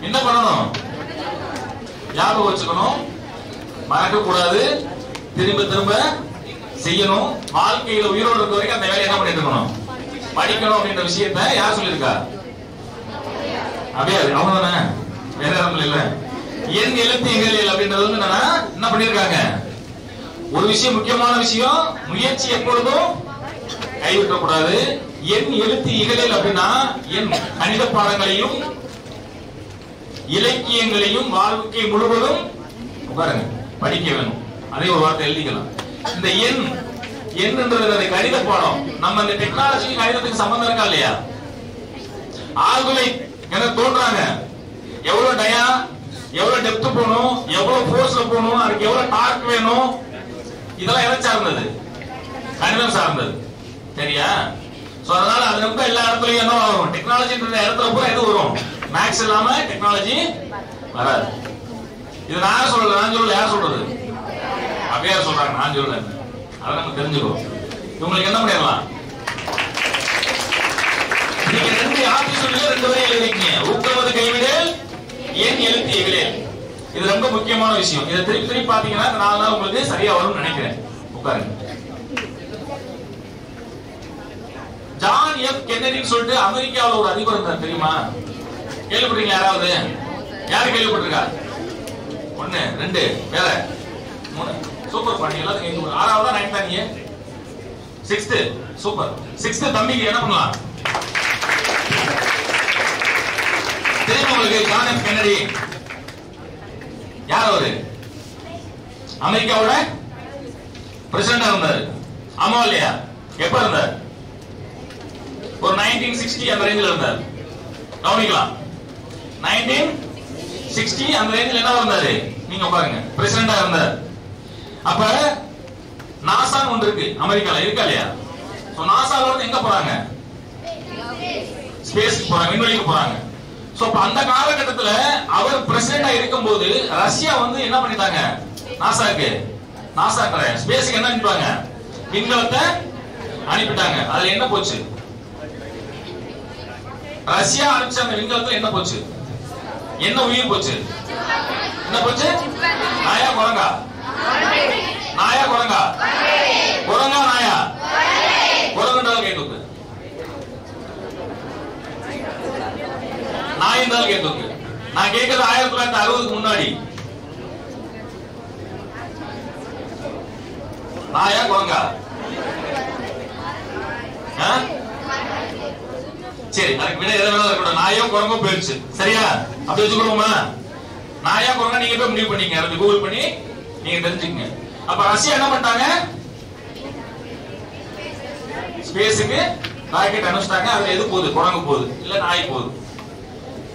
என்ன பண்ணணும்? ஞாபகம் வச்சுக்கணும், மறக்க கூடாது, திரும்ப திரும்ப செய்யணும். வாழ்க்கையில உயிரோடு இருக்க வரைக்கும் அந்த வேலையை என்ன பண்ணிட்டு இருக்கணும்? படிக்கணும் அப்படின்ற விஷயத்தை யார் சொல்லியிருக்கா? அப்படியே அவங்க தானே, வேற யாரும் இல்ல. என் எழுத்து இகழேல் அப்படின்றது வந்து என்னன்னா என்ன பண்ணிருக்காங்க? ஒரு விஷயம், முக்கியமான விஷயம், முயற்சி எப்பொழுதும் கைவிட்ட கூடாது. என் எழுத்து இகழேல் அப்படின்னா என் கணித பாடங்களையும் இலக்கியங்களையும் வாழ்க்கை முழுவதும் பாருங்க படிக்க வேணும். அதே ஒரு வார்த்தை எழுதிக்கலாம். இந்த எண் என்றது கணித பாடம். நம்ம இந்த டெக்னாலஜி கணிதத்துக்கு சம்பந்தம் இருக்கா இல்லையா? ஆழ்துளை என தோன்றாங்க. எவ்வளவு டயா, எவ்வளவு டெப்த் போகணும், எவ்வளவு ஃபோர்ஸ்ல போகணும், அதுக்கு எவ்வளவு டார்க் வேணும், இதெல்லாம் எதை சார்ந்தது? கணிதம் சார்ந்தது. சரியா? சோ அதனால அது ரொம்ப எல்லா இடத்துலயும் என்ன வரும்? டெக்னாலஜின்ற இடத்துல பூரா எது வரும்? மேக்ஸ் இல்லாம டெக்னாலஜி வராது. இது நான் சொல்லல, நான் சொல்லல, யார் சொல்றது? அப்படியே சொல்றாங்க, நான் சொல்லல. அதை நம்ம தெரிஞ்சுக்கணும். உங்களுக்கு என்ன பண்ணிடலாம்? நீங்க ரெண்டு ஆபீஸ்ல ரெண்டு வரை எழுதிக்கீங்க. ஊக்கமது கைவிடல், என் எழுத்து இகழேல். இது ரொம்ப முக்கியமான விஷயம். இதை திருப்பி திருப்பி பாத்தீங்கன்னா 4 நாள் உங்களுக்கு சரியா வரும்னு நினைக்கிறேன். உட்காருங்க. ஜான் எஃப் கென்னடின்னு சொல்லிட்டு அமெரிக்காவில் ஒரு அதிபர் இருந்தார், தெரியுமா? கேள்விப்பட்டீங்களா யாராவது? யாரு கேள்விப்பட்டிருக்கா? 1 2 வேற 3 சூப்பர் பண்ணி எல்லாத்துக்கும். 6ஆவதா 9th நீங்க? 6th super. 6th தம்பிக்கு என்ன பண்ணலாம் தெரியுமா உங்களுக்கு? ஜான் எஃப் கென்னடி யார்? அவரு அமெரிக்காவோட பிரசிடண்டா இருந்தாரு. ஆமா இல்லையா? எப்ப இருந்தார்? ஒரு 1960 அந்த ரேஞ்சில் இருந்தார். கவனிக்கலாம். 1960 அந்த ரேஞ்சில் என்ன இருந்தாரு? நீங்க பாருங்க, பிரசிடண்டா இருந்தார். அப்ப நாசான்னு ஒன்று இருக்கு அமெரிக்கால, இருக்கா இல்லையா? சோ நாசால வந்து எங்க போறாங்க? ஸ்பேஸ்க்கு போறாங்க, விண்வெளிக்கு போறாங்க. சோ அப்ப அந்த காலகட்டத்துல அவர் பிரசிடண்டா இருக்கும்போது ரஷ்யா வந்து என்ன பண்ணிட்டாங்க? நாசாக்கு ஸ்பேஸ்க்கு என்ன அனுப்பிட்டாங்க? விண்கலத்தை அனுப்பிட்டாங்க. அதுல என்ன போச்சு? ரஷ்யா அனுப்பிச்ச அந்த விண்கலத்துல என்ன போச்சு? என்ன உயிர் போச்சு? என்ன போச்சு? நாயா குரங்கா? நாயா குரங்கா? குரங்கா நாயா? குரங்குன்றால் கை தூக்கு. நாய் என்றால் கை தூக்கு. நான் கேட்கறது 1960க்கு முன்னாடி. நாயா குரங்கா? சரி, அதுக்கு விட எதை வேணாலும் இருக்கட்டும். நாயோ குரங்கோ போயிடுச்சு. சரியா? அப்படி வச்சுக்கணுமா? நாயா குரங்கா நீங்க போய் முடிவு பண்ணீங்க. அதை கூகுள் பண்ணி நீங்க தெரிஞ்சுக்கங்க. அப்ப ரஷ்யா என்ன பண்ணிட்டாங்க? ஸ்பேஸுக்கு ராக்கெட் அனுப்பிச்சிட்டாங்க. அதுல எது போகுது? குரங்கு போகுது இல்ல நாய் போகுது.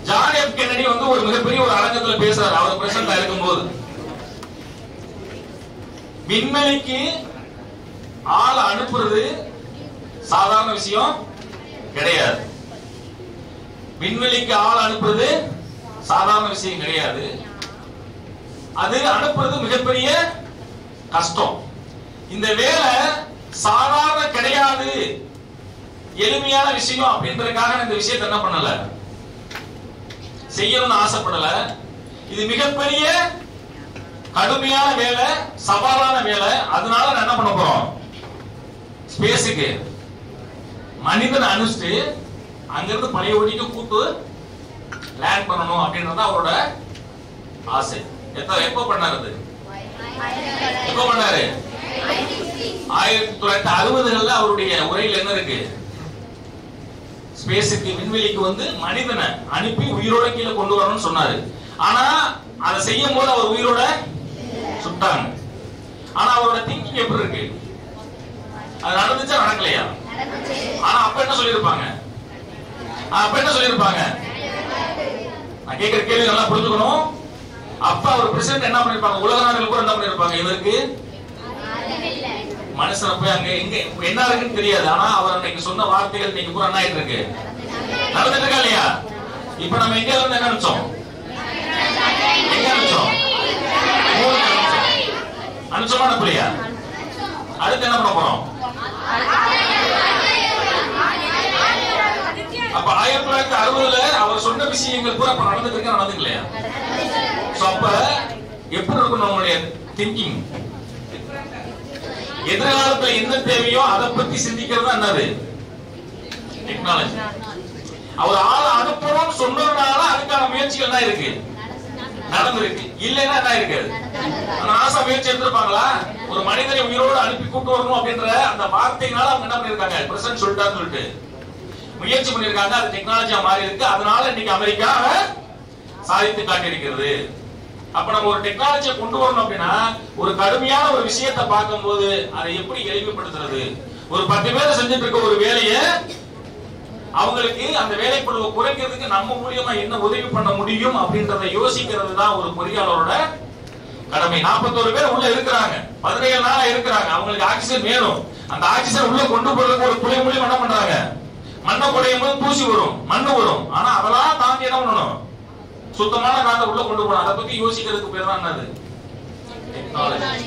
ஜான் எஃப் கென்னடி வந்து ஒரு மிகப்பெரிய ஒரு அரங்கத்துல பேசுறாரு. அவர் பிரசிடண்டா இருக்கும்போது விண்வெளிக்கு ஆள் அனுப்புறது சாதாரண விஷயம் கிடையாது. விண்வெளிக்கு ஆள் அனுப்புறது சாதாரண விஷயம் கிடையாது. அது அனுப்புறது மிகப்பெரிய கஷ்டம். இந்த வேலை சாதாரண கிடையாது, எளிமையான விஷயம் அப்படின்றதுக்காக இந்த விஷயத்தை என்ன பண்ணல, செய்யணும்னு ஆசைப்படல. இது மிகப்பெரிய கடுமையான வேலை, சவாலான வேலை. அதனால நான் என்ன பண்ண போறோம், ஸ்பேஸுக்கு மனிதனை அனுப்பிச்சு அங்கிருந்து பழைய ஒடிக்கு கூட்டு லேண்ட் பண்ணணும் அப்படின்றது அவரோட ஆசை. எப்ப பண்ணாரு? எப்ப பண்ணாரு? 1960கள்ல அவருடைய உரையில் என்ன இருக்கு? ஸ்பேஸுக்கு விண்வெளிக்கு வந்து மனிதனை அனுப்பி உயிரோட கீழே கொண்டு வரணும்னு சொன்னாரு. ஆனா அதை செய்யும் போது அவர் உயிரோட சுட்டாங்க. ஆனா அவரோட திங்கிங் எப்படி இருக்கு? அது நடந்துச்சா நடக்கலையா? ஆனா அப்ப என்ன சொல்லிருப்பாங்க? நான் கேட்கிற கேள்வி நல்லா புரிஞ்சுக்கணும். அப்ப அவர் பிரசிடென்ட் என்ன பண்ணிருப்பாங்க? உலக நாடுகள் கூட என்ன பண்ணிருப்பாங்க? இவருக்கு மனுஷனை போய் அங்க எங்க என்ன இருக்குன்னு தெரியாது. ஆனா அவர் அன்னைக்கு சொன்ன வார்த்தைகள் இன்னைக்கு பூரா என்ன ஆயிட்டு இருக்கு, நடந்துட்டு இருக்கா இல்லையா? இப்ப நம்ம எங்க இருந்து என்ன நினைச்சோம்? அனுப்பிச்சோமா அனுப்பலையா? அடுத்து என்ன பண்ண போறோம்? அப்ப 1960ல அவர் சொன்ன விஷயங்கள் பூரா இப்ப நடந்துட்டு இருக்க, நடந்துக்கலையா? அப்ப எப்படி இருக்கும் நம்மளுடைய திங்கிங்? எதிர்காலத்துல என்ன தேவையோ அதை பத்தி சிந்திக்கிறது என்னது? டெக்னாலஜி. அவர் ஆளை அனுப்பணும்னு சொன்னதுனால அதுக்கான முயற்சிகள் தான் இருக்கு, நடந்திருக்கு. இல்லைன்னா என்ன இருக்காது. நாசா முயற்சி எடுத்திருப்பாங்களா? ஒரு மனிதனை உயிரோடு அனுப்பி கூட்டு வரணும் அப்படின்ற அந்த வார்த்தையினால அவங்க என்ன பண்ணிருக்காங்க? பிரசிடென்ட் சொல்லிட்டான்னு சொல்லிட்டு முயற்சி பண்ணிருக்காங்க. அது டெக்னாலஜியா மாறி இருக்கு. அதனால இன்னைக்கு அமெரிக்கா சாதித்து காட்டியிருக்கிறது. அப்ப நம்ம ஒரு டெக்னாலஜியை கொண்டு வரணும் அப்படின்னா ஒரு கடுமையான ஒரு விஷயத்தை பார்க்கும்போது அதை எப்படி எளிமைப்படுத்துறது? ஒரு 10 பேர் செஞ்சுட்டு இருக்க ஒரு வேலையை அவங்களுக்கு அந்த வேலைப்பளுவை குறைக்கிறதுக்கு நம்ம மூலியமா என்ன உதவி பண்ண முடியும் அப்படின்றத யோசிக்கிறது தான் ஒரு பொறியாளரோட கடமை. 41 பேர் உள்ள இருக்கிறாங்க, 17 நாளா இருக்கிறாங்க. அவங்களுக்கு ஆக்சிஜன் வேணும். அந்த ஆக்சிஜன் உள்ள கொண்டு போறதுக்கு ஒரு புள்ளி மூலியம் என்ன பண்றாங்க? மண்ணை குடையும் போது தூசி வரும், மண்ணு வரும். ஆனா அதெல்லாம் தாண்டி என்ன பண்ணணும்? சுத்தமான காற்றை உள்ள கொண்டு போகணும். அதை பத்தி யோசிக்கிறதுக்கு பேர் தான் என்னது? டெக்னாலஜி.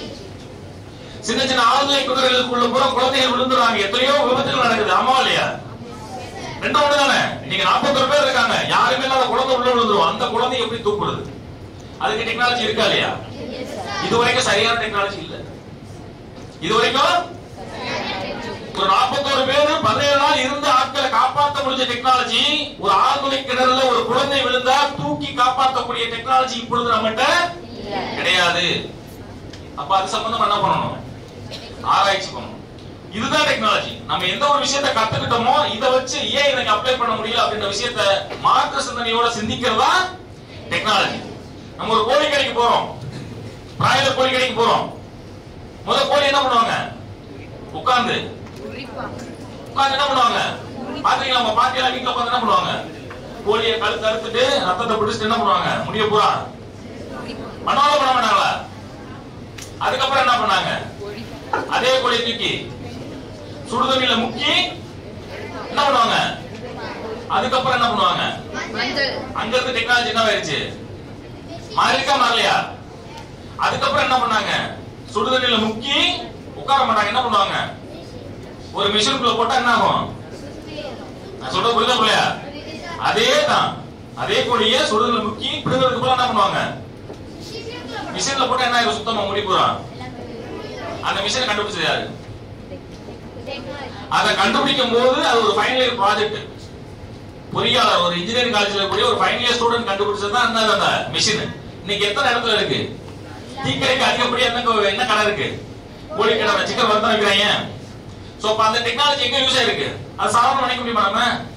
சின்ன சின்ன ஆழ்நிலை குதிரைகளுக்குள்ள பூரா குழந்தைகள் விழுந்துறாங்க. எத்தனையோ விபத்துகள் நடக்குது, ஆமா இல்லையா? 2 ஒண்ணு தானே. நீங்க 41 பேர் இருக்காங்க, யாருமே இல்லாத குழந்தை உள்ள விழுந்துரும். அந்த குழந்தை எப்படி தூக்குறது? அதுக்கு டெக்னாலஜி இருக்கா இல்லையா? இதுவரைக்கும் சரியான டெக்னாலஜி இல்ல. இதுவரைக்கும் ஒரு 41 பேர் 17 நாள் இருந்து ஆட்களை காப்பாற்ற முடிஞ்ச டெக்னாலஜி, ஒரு ஆழ்துளை கிணறுல ஒரு குழந்தை விழுந்தா தூக்கி காப்பாற்றக்கூடிய டெக்னாலஜி இப்பொழுது நம்மகிட்ட கிடையாது. அப்ப அது சம்பந்தமா என்ன பண்ணணும்? ஆராய்ச்சி பண்ணணும். இதுதான் டெக்னாலஜி. நம்ம எந்த ஒரு விஷயத்தை கத்துக்கிட்டோமோ இதை வச்சு ஏன் இதை அப்ளை பண்ண முடியல அப்படின்ற விஷயத்தை மாற்று சிந்தனையோட சிந்திக்கிறதா டெக்னாலஜி. நம்ம ஒரு கோழி கடைக்கு போறோம், பிராய்லர் கோழி கடைக்கு போறோம். முதல் கோழி என்ன பண்ணுவாங்க? உட்கார்ந்து என்ன பண்ணுவாங்க? பாத்தீங்களா? நம்ம பாட்டியெல்லாம் வீட்டுல உட்கார்ந்து என்ன பண்ணுவாங்க? கோழியை கழுத்து அறுத்துட்டு ரத்தத்தை பிடிச்சிட்டு என்ன பண்ணுவாங்க? முடிய பூரா பண்ணாலும் பண்ண மாட்டாங்களா? அதுக்கப்புறம் என்ன பண்ணாங்க? அதே கோழியை தூக்கி சுடுதண்ணில முக்கி என்ன பண்ணுவாங்க? அதுக்கப்புறம் என்ன பண்ணுவாங்க? அங்க இருந்து டெக்னாலஜி என்ன ஆயிடுச்சு? மாறிக்கா மாறலையா? அதுக்கப்புறம் என்ன பண்ணாங்க? சுடுதண்ணில முக்கி உட்கார மாட்டாங்க. என்ன பண்ணுவாங்க? ஒரு மிஷினுக்குள்ள போட்டா என்ன ஆகும்? நான் சொல்ற புரியுதா இல்லையா? அதே தான் அதே கோழியை சுடுதல முக்கி பிடுங்கிறதுக்கு போல என்ன பண்ணுவாங்க, மிஷின்ல போட்டு என்ன ஆகும், சுத்தமா முடி போறான். அந்த மிஷினை கண்டுபிடிச்சது யாரு? அதை கண்டுபிடிக்கும் போது அது ஒரு ஃபைனல் இயர் ப்ராஜெக்ட். பொறியாளர் ஒரு இன்ஜினியரிங் காலேஜ்ல கூடிய ஒரு ஃபைனல் இயர் ஸ்டூடெண்ட் கண்டுபிடிச்சது தான் அந்த மிஷின். இன்னைக்கு எத்தனை இடத்துல இருக்கு? டீ கடைக்கு அதிகப்படியா என்ன கடை இருக்கு? கோழி கடை, சிக்கன் வறுத்து வைக்கிறாங்க. சோ அப்ப அந்த டெக்னாலஜி எங்க யூஸ் ஆயிருக்கு? அது சாதாரண நினைக்க முடியுமா? நம்ம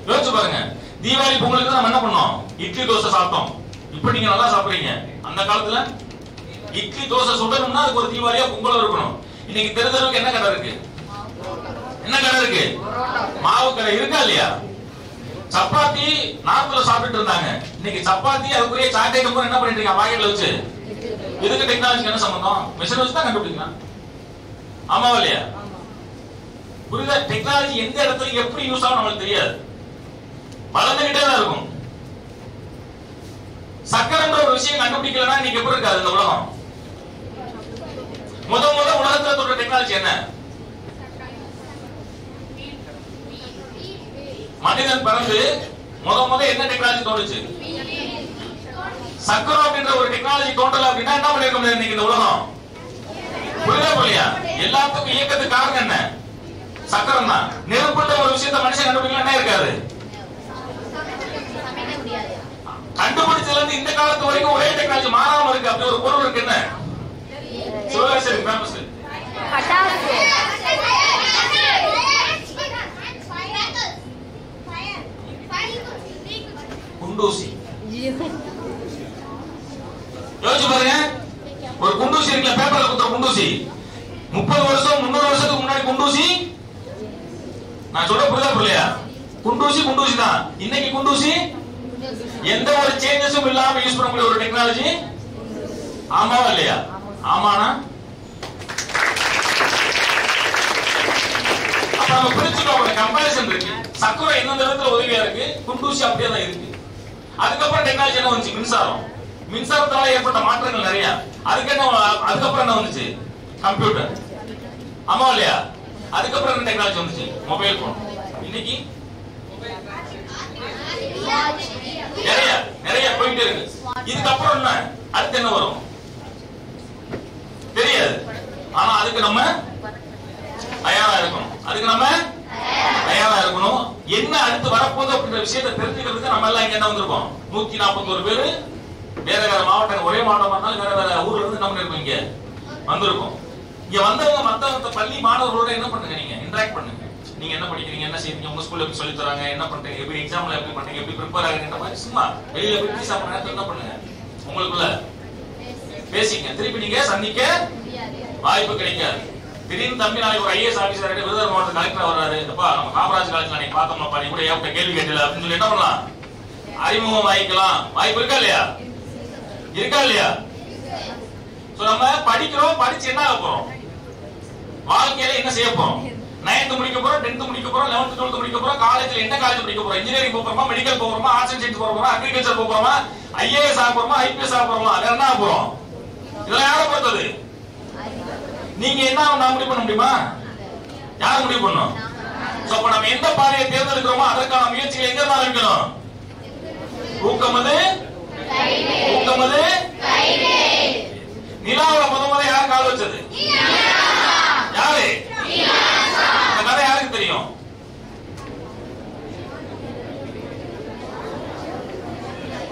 யோசிச்சு பாருங்க. தீபாவளி பொங்கலுக்கு நம்ம என்ன பண்ணோம்? இட்லி தோசை சாப்பிட்டோம். இப்ப நீங்க நல்லா சாப்பிடுறீங்க. அந்த காலத்துல இட்லி தோசை சுடணும்னா அதுக்கு ஒரு தீபாவளியா பொங்கல் இருக்கணும். இன்னைக்கு தெருதலுக்கு என்ன கடை இருக்கு? என்ன கடை இருக்கு? மாவு கடை இருக்கா இல்லையா? சப்பாத்தி நார்மலா சாப்பிட்டு இருந்தாங்க. இன்னைக்கு சப்பாத்தி அதுக்குரிய சாக்லேட் கூட என்ன பண்ணிட்டு இருக்காங்க பாக்கெட்ல வச்சு. இதுக்கு டெக்னாலஜி என்ன சம்பந்தம்? மிஷின் வச்சு தான் கண்டுபிடிக்கலாம். ஆமாவா இல்லையா? புரியுதா? டெக்னாலஜி எந்த இடத்துல எப்படி யூஸ் ஆகும் நம்மளுக்கு தெரியாது, வளர்ந்துகிட்டே தான் இருக்கும். சக்கரம்ன்ற ஒரு விஷயம் கண்டுபிடிக்கலன்னா இன்னைக்கு எப்படி இருக்காது இந்த உலகம்? முத உலகத்துல தோன்ற டெக்னாலஜி என்ன? மனிதன் பிறந்து முத என்ன டெக்னாலஜி தோணுச்சு? சக்கரம் அப்படின்ற ஒரு டெக்னாலஜி தோன்றல அப்படின்னா என்ன பண்ணிருக்க முடியாது இன்னைக்கு இந்த உலகம்? புரியுதா இல்லையா? எல்லாத்துக்கும் இயக்கத்துக்கு காரணம் என்ன? சக்கரம் தான். நெருப்புன்ற ஒரு விஷயத்தை மனுஷன் கண்டுபிடிக்கல என்ன இருக்காது? கண்டுபிடிச்சதுல இருந்து இந்த காலத்து வரைக்கும் ஒரே டெக்னாலஜி மாறாம இருக்கு. அப்படி ஒரு பொருள் இருக்கு. என்ன சரி ஃபேமஸ் குண்டூசி. யோசிச்சு பாருங்க. ஒரு குண்டூசி இருக்குல்ல, பேப்பர்ல குத்துற குண்டூசி. 30 வருஷம் 300 வருஷத்துக்கு முன்னாடி குண்டூசி. நான் சொல்ற புரியுதா? குண்டூசி தான். இன்னைக்கு குண்டூசி எந்த ஒரு சேஞ்சஸும் இல்லாம யூஸ் பண்ணக்கூடிய ஒரு டெக்னாலஜி. ஆமாவா இல்லையா? ஆமானா அப்ப நம்ம பிரிச்சுக்கோ. ஒரு கம்பேரிசன் இருக்கு. சக்கரம் எந்தெந்த இடத்துல உதவியா இருக்கு, குண்டூசி அப்படியே தான் இருக்கு. அதுக்கப்புறம் டெக்னாலஜி என்ன வந்துச்சு? மின்சாரம். மின்சாரத்தால ஏற்பட்ட மாற்றங்கள் நிறைய. அதுக்கப்புறம் என்ன வந்துச்சு? கம்ப்யூட்டர். ஆமா இல்லையா? அதுக்கப்புறம் என்ன டெக்னாலஜி வந்துச்சு? Mobile phone. இன்னைக்கு நிறைய போயிட்டே இருக்கு. இதுக்கப்புறம் என்ன? அடுத்து என்ன வரும் தெரியாது. ஆனா அதுக்கு நம்ம தயாரா இருக்கணும். என்ன அடுத்து வரப்போகுது அப்படின்ற விஷயத்தை தெரிஞ்சுக்கிறதுக்கு நம்ம எல்லாம் இங்க என்ன வந்திருக்கோம்? 141 பேரு வேற வேற மாவட்டம், ஒரே மாவட்டமா இருந்தாலும் வேற வேற ஊர்ல இருந்து நம்ம இருக்கோம். இங்க வந்திருக்கோம். இங்க வந்தவங்க மத்த பள்ளி மாணவர்களோட என்ன பண்ணுங்க? நீங்க இன்டராக்ட் பண்ணுங்க. நீங்க என்ன படிக்கிறீங்க, என்ன செய்றீங்க, உங்க ஸ்கூல்ல எப்படி சொல்லி தராங்க, என்ன பண்றீங்க, எப்படி எக்ஸாம்ல எப்படி பண்றீங்க, எப்படி ப்ரிப்பேர் ஆகுறீங்கன்ற மாதிரி சும்மா வெளியில போய் டீ சாப்பிடுற நேரத்துல என்ன பண்ணுங்க? உங்களுக்குள்ள பேசிங்க. திருப்பி நீங்க சந்திக்க வாய்ப்பு கிடைக்காது. திடீர்னு தம்பி நாளைக்கு ஒரு ஐஏஎஸ் ஆபீசர் விருதுநகர் மாவட்ட கலெக்டர் வர்றாரு, அப்பா நம்ம காமராஜ் காலேஜ்ல நீங்க பார்த்தோம்ப்பா, நீ கூட ஏன் கேள்வி கேட்டல அப்படின்னு சொல்லி என்ன பண்ணலாம்? அறிமுகம் வாய்க்கலாம். வாய்ப்பு இருக்கா இல்லையா? சோ நம்ம படிக்கிறோம். படிச்சு என்ன ஆக போறோம்? வாழ்க்கையில என்ன செய்ய போறோம்? 9th முடிக்க போறோம், 10th முடிக்க போறோம், 11th 12th முடிக்க போறோம். காலேஜ்ல என்ன காலேஜ் படிக்க போறோம்? இன்ஜினியரிங் போறோமா, மெடிக்கல் போறோமா, ஆர்ட்ஸ் அண்ட் சயின்ஸ் போறோமா, அக்ரிகல்ச்சர் போறோமா, ஐஏஎஸ் ஆக போறோமா, ஐபிஎஸ் ஆக போறோமா, வேற என்ன ஆக போறோம்? இதெல்லாம் யாரை பொறுத்தது? நீங்க என்ன முடிவு பண்ண முடியுமா? யார் முடிவு பண்ணும்? சோ அப்ப நம்ம எந்த பாதையை தேர்ந்தெடுக்கிறோமோ அதற்கான முயற்சிகளை எங்க இருந்து ஆரம்பிக்கணும்? ஊக்கமது நிலாவுல முத யார் கால் வச்சது? யாரு? அந்த கதை யாருக்கு தெரியும்?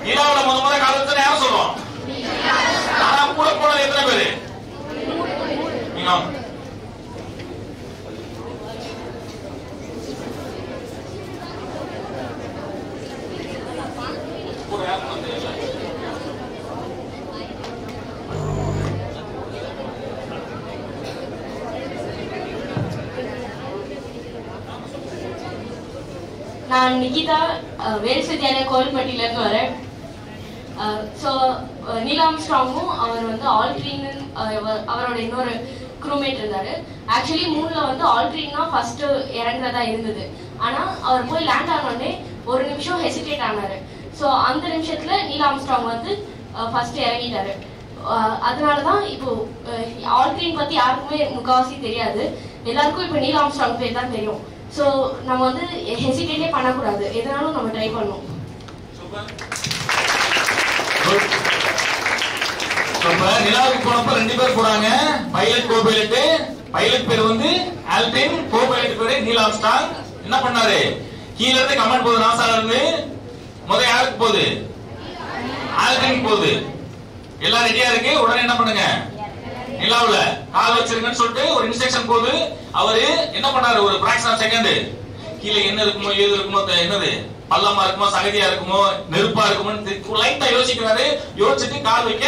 நிலாவுல முத கால் வச்சது யாரும் சொல்லுவோம். ஆனா கூட போனது எத்தனை பேரு? நீங்க நான் நிகிதா, வேல்ஸ் வித்யாலயா கோவில்பட்டியில இருந்து வரேன். நீல் ஆம்ஸ்ட்ராங்கும் அவர் வந்து ஆல்ட்ரின் அவரோட இன்னொரு க்ரூமேட் இருந்தாரு. ஆக்சுவலி மூணுல வந்து ஆல்ட்ரின் தான் ஃபர்ஸ்ட் இறங்குறதா இருந்தது. ஆனா அவர் போய் லேண்ட் ஆனோடனே ஒரு நிமிஷம் ஹெசிடேட் ஆனாரு. ஸோ அந்த நிமிஷத்துல நீல் ஆம்ஸ்ட்ராங் வந்து ஃபர்ஸ்ட் இறங்கிட்டாரு. அதனாலதான் இப்போ ஆல்ட்ரின் பத்தி யாருக்குமே முக்காவாசி தெரியாது. எல்லாருக்கும் இப்போ நீல் ஆம்ஸ்ட்ராங் பேர் தான் தெரியும். ஸோ நம்ம வந்து ஹெசிடேட்டே பண்ணக்கூடாது, எதனாலும் நம்ம ட்ரை பண்ணணும். நிலாவுக்கு போனப்ப 2 பேர் போறாங்க, பைலட் கோ பைலட். பைலட் பேர் வந்து ஆல்ட்ரின், கோ பைலட் பேரு நீல் ஆம்ஸ்ட்ராங். என்ன பண்ணாரு, கீழ இருந்து கமெண்ட் போகுது நாசால இருந்து. முத யாருக்கு போகுது, ஆல்ட்ரின் போகுது. எல்லாம் ரெடியா இருக்கு, உடனே என்ன பண்ணுங்க, நிலாவுல கால் வச்சிருங்கன்னு சொல்லிட்டு ஒரு இன்ஸ்ட்ரக்ஷன் போகுது. அவரு என்ன பண்ணாரு, ஒரு பிராக்ஷன் ஆஃப் செகண்ட் கீழே என்ன இருக்குமோ ஏது இருக்குமோ, என்னது பள்ளமா இருக்குமோ சகதியா இருக்குமோ நெருப்பா இருக்குமோ லைட்டா யோசிக்கிறாரு. யோசிச்சுட்டு கால் வைக்க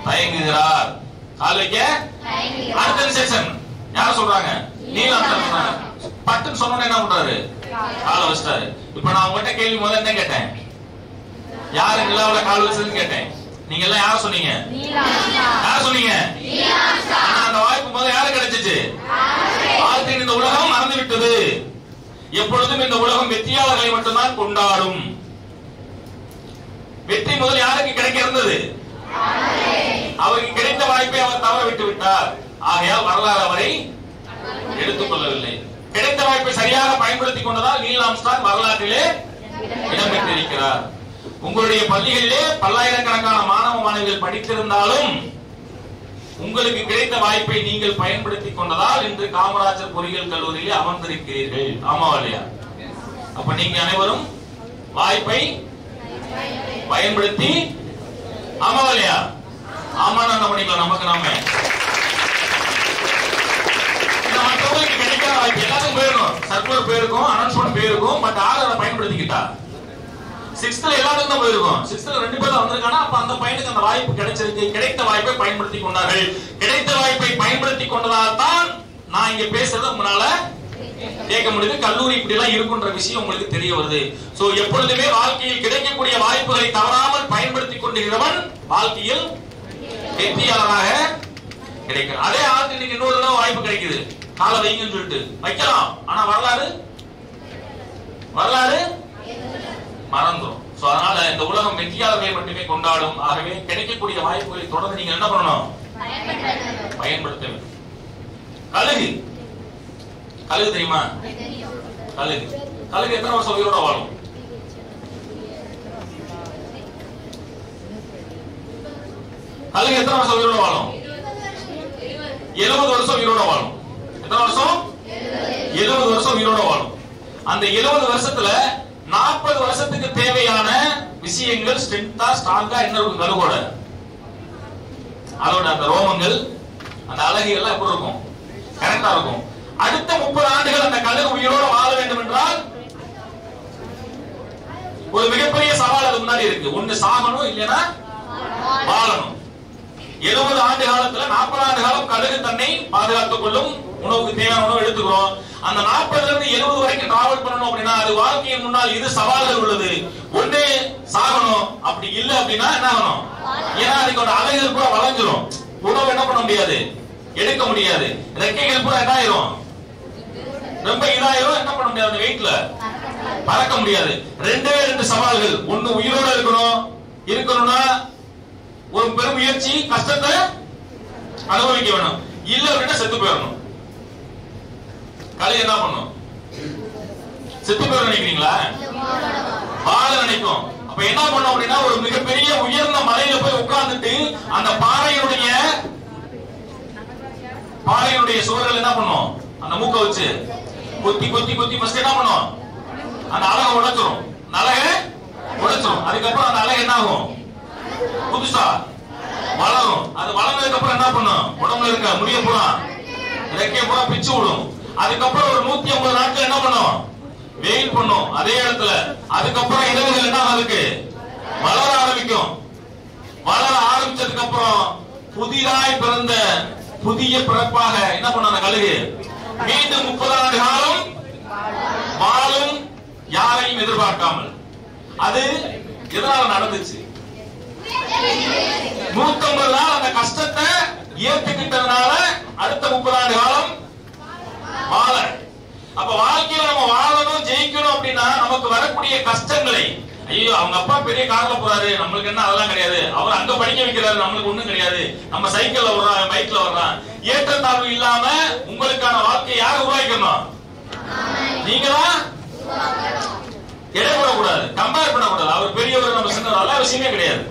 தயங்குகிறார். கால் வைக்க அடுத்த இன்ஸ்ட்ரக்ஷன் யார சொல்றாங்க, நீல் ஆம்ஸ்ட்ராங் சொல்றாங்க. பட்டுன்னு சொன்னோன்னே என்ன பண்றாரு, கால் வச்சிட்டாரு. இப்ப நான் உங்ககிட்ட கேள்வி முதல்ல என்ன கேட்டேன், யாரு நிலாவுல கால் வச்சதுன்னு கேட்டேன். நீங்க எல்லாம் யார சொன்னீங்க, யார சொன்னீங்க. அந்த வாய்ப்பு முதல்ல யாரு கிடைச்சிச்சு, ஆல்ட்ரின். இந்த உலகம் மறந்து விட்டது. எப்பொழுதும் இந்த உலகம் வெற்றியாளர்களை மட்டும்தான் கொண்டாடும். வெற்றி முதல் யாருக்கு கிடைக்க இருந்தது, அவருக்கு கிடைத்த வாய்ப்பை அவர் தவற விட்டு விட்டார். ஆகையால் வரலாறு அவரை எடுத்துக் கொள்ளவில்லை. கிடைத்த வாய்ப்பை சரியாக பயன்படுத்திக் கொண்டதால் நீல் ஆம்ஸ்ட்ராங் வரலாற்றிலே இடம்பெற்றிருக்கிறார். உங்களுடைய பள்ளிகளிலே பல்லாயிரக்கணக்கான மாணவ மாணவிகள் படித்திருந்தாலும் உங்களுக்கு கிடைத்த வாய்ப்பை நீங்கள் பயன்படுத்திக் கொண்டதால் இன்று காமராஜர் பொறியியல் கல்லூரியிலே அமர்ந்திருக்கிறீர்கள். ஆமாவா இல்லையா? அப்ப நீங்க அனைவரும் வாய்ப்பை பயன்படுத்தி, ஆமாவா இல்லையா? ஆமா, என்ன பண்ணிக்கலாம், நமக்கு நாம மற்றவங்களுக்கு கிடைக்காத வாய்ப்பு எல்லாத்துக்கும் போயிருக்கும். சர்க்குலர் போயிருக்கும், அனௌன்ஸ்மெண்ட் போயிருக்கும். பட் ஆளை பயன்படுத்திக்கிட்டா 6th எல்லாத்துக்கும் தான் போயிருக்கும். 6th 2 பேர் தான் வந்திருக்காங்க. அப்ப அந்த பையனுக்கு அந்த வாய்ப்பு கிடைச்சிருக்கு. கிடைத்த வாய்ப்பை பயன்படுத்தி கொண்டார்கள். கிடைத்த வாய்ப்பை பயன்படுத்தி கொண்டதால் தான் நான் இங்க பேசுறது உங்களால கேட்க முடியுது. கல்லூரி இப்படி எல்லாம் இருக்குன்ற விஷயம் உங்களுக்கு தெரிய வருது. சோ எப்பொழுதுமே வாழ்க்கையில் கிடைக்கக்கூடிய வாய்ப்புகளை தவறாமல் பயன்படுத்தி கொண்டிருக்கிறவன் வாழ்க்கையில் வெற்றியாளராக கிடைக்கிறான். அதே ஆளுக்கு இன்னைக்கு இன்னொரு வாய்ப்பு கிடைக்குது, காலை வைங்கன்னு சொல்லிட்டு வைக்கலாம். ஆனா வரலாறு மறந்துடும். சோ அதனால இந்த உலகம் வெற்றியாளர்களை மட்டுமே கொண்டாடும். ஆகவே கிடைக்கக்கூடிய வாய்ப்புகளை தொடர்ந்து நீங்க என்ன பண்ணணும், பயன்படுத்த வேண்டும். கழுகு தெரியுமா, கழுகு எத்தனை வருஷம் உயிரோட வாழும், கழுகு எத்தனை வருஷம் உயிரோட வாழும், 70 வருஷம் உயிரோட வாழும். எத்தனை வருஷம், 70 வருஷம் உயிரோட வாழும். அந்த 70 வருஷத்துல 40 வருஷத்துக்கு தேவையான விஷயங்கள் ஸ்ட்ராங்கா என்ன இருக்கும், கழுகோட அதோட அந்த ரோமங்கள் அந்த அழகுகள் எல்லாம் எப்படி இருக்கும், கரெக்டா இருக்கும். அடுத்த 30 ஆண்டுகள் அந்த கழுகு உயிரோட வாழ வேண்டும் என்றால் ஒரு மிகப்பெரிய சவால் அது முன்னாடி இருக்கு. ஒண்ணு சாகணும், இல்லைன்னா வாழணும். 70 ஆண்டு காலத்துல 40 ஆண்டு காலம் கழுகு தன்னை பாதுகாத்துக் கொள்ளும். உணவுக்கு தேவையான உணவு எடுத்துக்கிறோம். அந்த 40ல இருந்து 70 வரைக்கும் டிராவல் பண்ணணும் அப்படின்னா அது வாழ்க்கையின் முன்னால் இது சவால்கள் உள்ளது. ஒண்ணு சாகணும், அப்படி இல்ல அப்படின்னா என்ன ஆகணும், ஏன்னா அதுக்கு அலைகள் கூட வளைஞ்சிரும். உணவு என்ன பண்ண முடியாது, எடுக்க முடியாது. ரெக்கைகள் கூட என்ன ஆயிரும், ரொம்ப இதாயிரும். என்ன பண்ண முடியாது, வெயிட்ல பறக்க முடியாது. 2 சவால்கள். ஒண்ணு உயிரோட இருக்கணும்னா ஒரு பெரும் முயற்சி, கஷ்டத்தை அனுபவிக்க வேணும். இல்ல அப்படின்னா செத்து போயிடணும். கழுகு என்ன பண்ணும், செத்து போயிட நினைக்கிறீங்களா, வாழ நினைக்கும். அப்ப என்ன பண்ணும் அப்படின்னா ஒரு மிகப்பெரிய உயர்ந்த மலையில போய் உட்கார்ந்துட்டு அந்த பாறையுடைய சுவர்கள் என்ன பண்ணும், அந்த மூக்க வச்சு கொத்தி கொத்தி கொத்தி ஃபர்ஸ்ட் என்ன பண்ணும், அந்த அழகை உடைச்சிரும். அதுக்கப்புறம் அந்த அழகு என்ன ஆகும், புதுசா வளரும். அது வளர்ந்ததுக்கு அப்புறம் என்ன பண்ணும், உடம்புல இருக்க முடிய பூரா ரெக்கைய பூரா பிச்சு விடும். அதுக்கப்புறம் ஒரு 150 நாட்கள் என்ன பண்ணும், வெயில் பண்ணும் அதே இடத்துல. அதுக்கப்புறம் இரவுகள் என்ன இருக்கு, வளர ஆரம்பிக்கும். வளர ஆரம்பிச்சதுக்கு அப்புறம் புதிதாய் பிறந்த புதிய பிறப்பாக என்ன பண்ண அந்த கழுகு மீண்டும் 30 ஆண்டு காலம் வாழும், யாரையும் எதிர்பார்க்காமல். அது எதனால நடந்துச்சு, 150 நாள் அந்த கஷ்டத்தை ஏத்துக்கிட்டதுனால அடுத்த 30 ஆண்டு காலம் வாழ. அப்ப வாழ்க்கையில நம்ம வாழணும், ஜெயிக்கணும் அப்படின்னா நமக்கு வரக்கூடிய கஷ்டங்களை, ஐயோ அவங்க அப்பா பெரிய கார்ல போறாரு, நம்மளுக்கு என்ன அதெல்லாம் கிடையாது, அவர் அங்க படிக்க வைக்கிறாரு, நம்மளுக்கு ஒண்ணும் கிடையாது, நம்ம சைக்கிள்ல வர்றோம், பைக்ல வர்றோம். ஏற்றத்தாழ்வு இல்லாம உங்களுக்கான வாழ்க்கையை யார் உருவாக்கணும், நீங்க தான் எடை போடக்கூடாது, கம்பேர் பண்ணக்கூடாது. அவர் பெரியவர், நம்ம சின்னவர், அதெல்லாம் விஷயமே கிடையாது.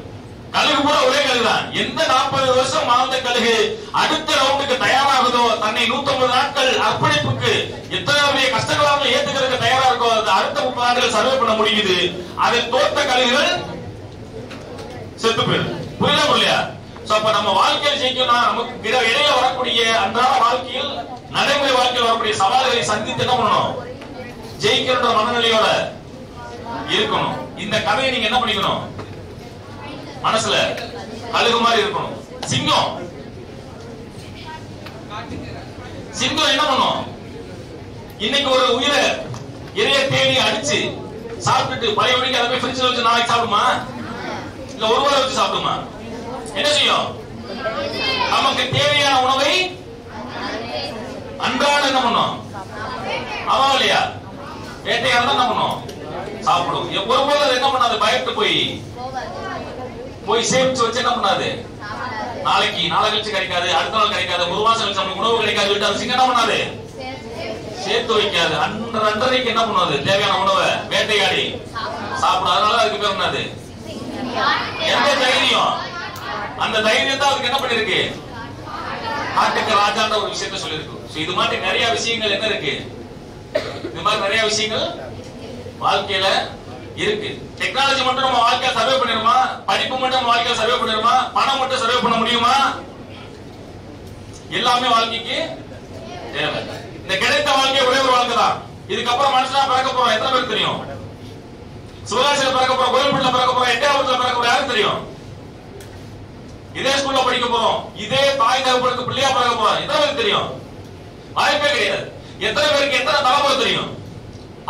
கழுகு கூட ஒரே கழுகு தான். எந்த 40 வருஷம் வாழ்ந்த கழுகு அடுத்த ரவுண்டுக்கு தயாராகுதோ, தன்னை 150 நாட்கள் அர்ப்பணிப்புக்கு எத்தனை பெரிய கஷ்டங்களாக ஏத்துக்கிறதுக்கு தயாரா இருக்கோ, அது அடுத்த 30 ஆண்டுகள் சர்வே பண்ண முடியுது. அதை தோற்ற கழுகுகள் செத்து போயிடும். புரியல புரியலையா? அப்ப நம்ம வாழ்க்கையில் ஜெயிக்கணும்னா நமக்கு இடையில வரக்கூடிய அன்றாட வாழ்க்கையில், நடைமுறை வாழ்க்கையில் வரக்கூடிய சவால்களை சந்தித்து என்ன பண்ணணும்? ஜெயிக்கிற மனநிலையோட இருக்கணும். இந்த கதையை நீங்க என்ன பண்ணிக்கணும்? மனசுல கழுகு மாதிரி இருக்கணும். சிங்கம் என்ன பண்ணும்? இன்னைக்கு ஒரு உயிரை இறைய தேடி அடிச்சு சாப்பிட்டுட்டு பழைய மணிக்கு அதை போய் ஃப்ரிட்ஜ்ல வச்சு நாளைக்கு சாப்பிடுமா? இல்ல ஒரு வாரம் வச்சு சாப்பிடுமா? என்ன செய்யும்? நமக்கு தேவையான உணவை அன்றாட என்ன பண்ணும்? ஆமா இல்லையா? வேட்டையாட என்ன பண்ணும்? சாப்பிடும். ஒருபோது அது என்ன பண்ணாது? பயப்பட்டு போய் சேமிச்சு வச்சு என்ன பண்ணாது? நாளைக்கு நாளை கழிச்சு கிடைக்காது, அடுத்த நாள் கிடைக்காது, ஒரு மாசம் கழிச்சு நமக்கு உணவு கிடைக்காது, அது சிங்க என்ன பண்ணாது? சேர்த்து வைக்காது. அன்றைக்கு என்ன பண்ணுவது? தேவையான உணவை வேட்டையாடி சாப்பிடும். அதனால அதுக்கு பேர் என்னது? எந்த தைரியம்? அந்த தைரியம் தான் அதுக்கு என்ன பண்ணிருக்கு? காட்டுக்கு ராஜான்ற ஒரு விஷயத்த சொல்லிருக்கு. இது மாதிரி நிறைய விஷயங்கள் என்ன இருக்கு? இது மாதிரி நிறைய விஷயங்கள் வாழ்க்கையில இருக்கு. டெக்னாலஜி மட்டும் நம்ம வாழ்க்கையை சர்வே பண்ணிருமா? படிப்பு மட்டும் நம்ம வாழ்க்கையை சர்வே பண்ணிருமா? பணம் மட்டும் சர்வே பண்ண முடியுமா? எல்லாமே வாழ்க்கைக்கு தேவை. இந்த கிடைத்த வாழ்க்கை ஒரே ஒரு வாழ்க்கை தான். இதுக்கப்புறம் மனுஷனா பிறக்க போறோம் எத்தனை பேருக்கு தெரியும்? சிவகாசியில பிறக்க போறோம், கோயில்பட்டில பிறக்க போறோம், எட்டயபுரத்துல பிறக்க போறோம், யாருக்கு தெரியும்? இதே ஸ்கூல்ல படிக்க போறோம், இதே தாய் தகப்பனுக்கு பிள்ளையா பிறக்க போறோம், எத்தனை பேருக்கு தெரியும்? வாய்ப்பே கிடையாது. எத்தனை பேருக்கு எத்தனை தலைமுறை தெரியும்?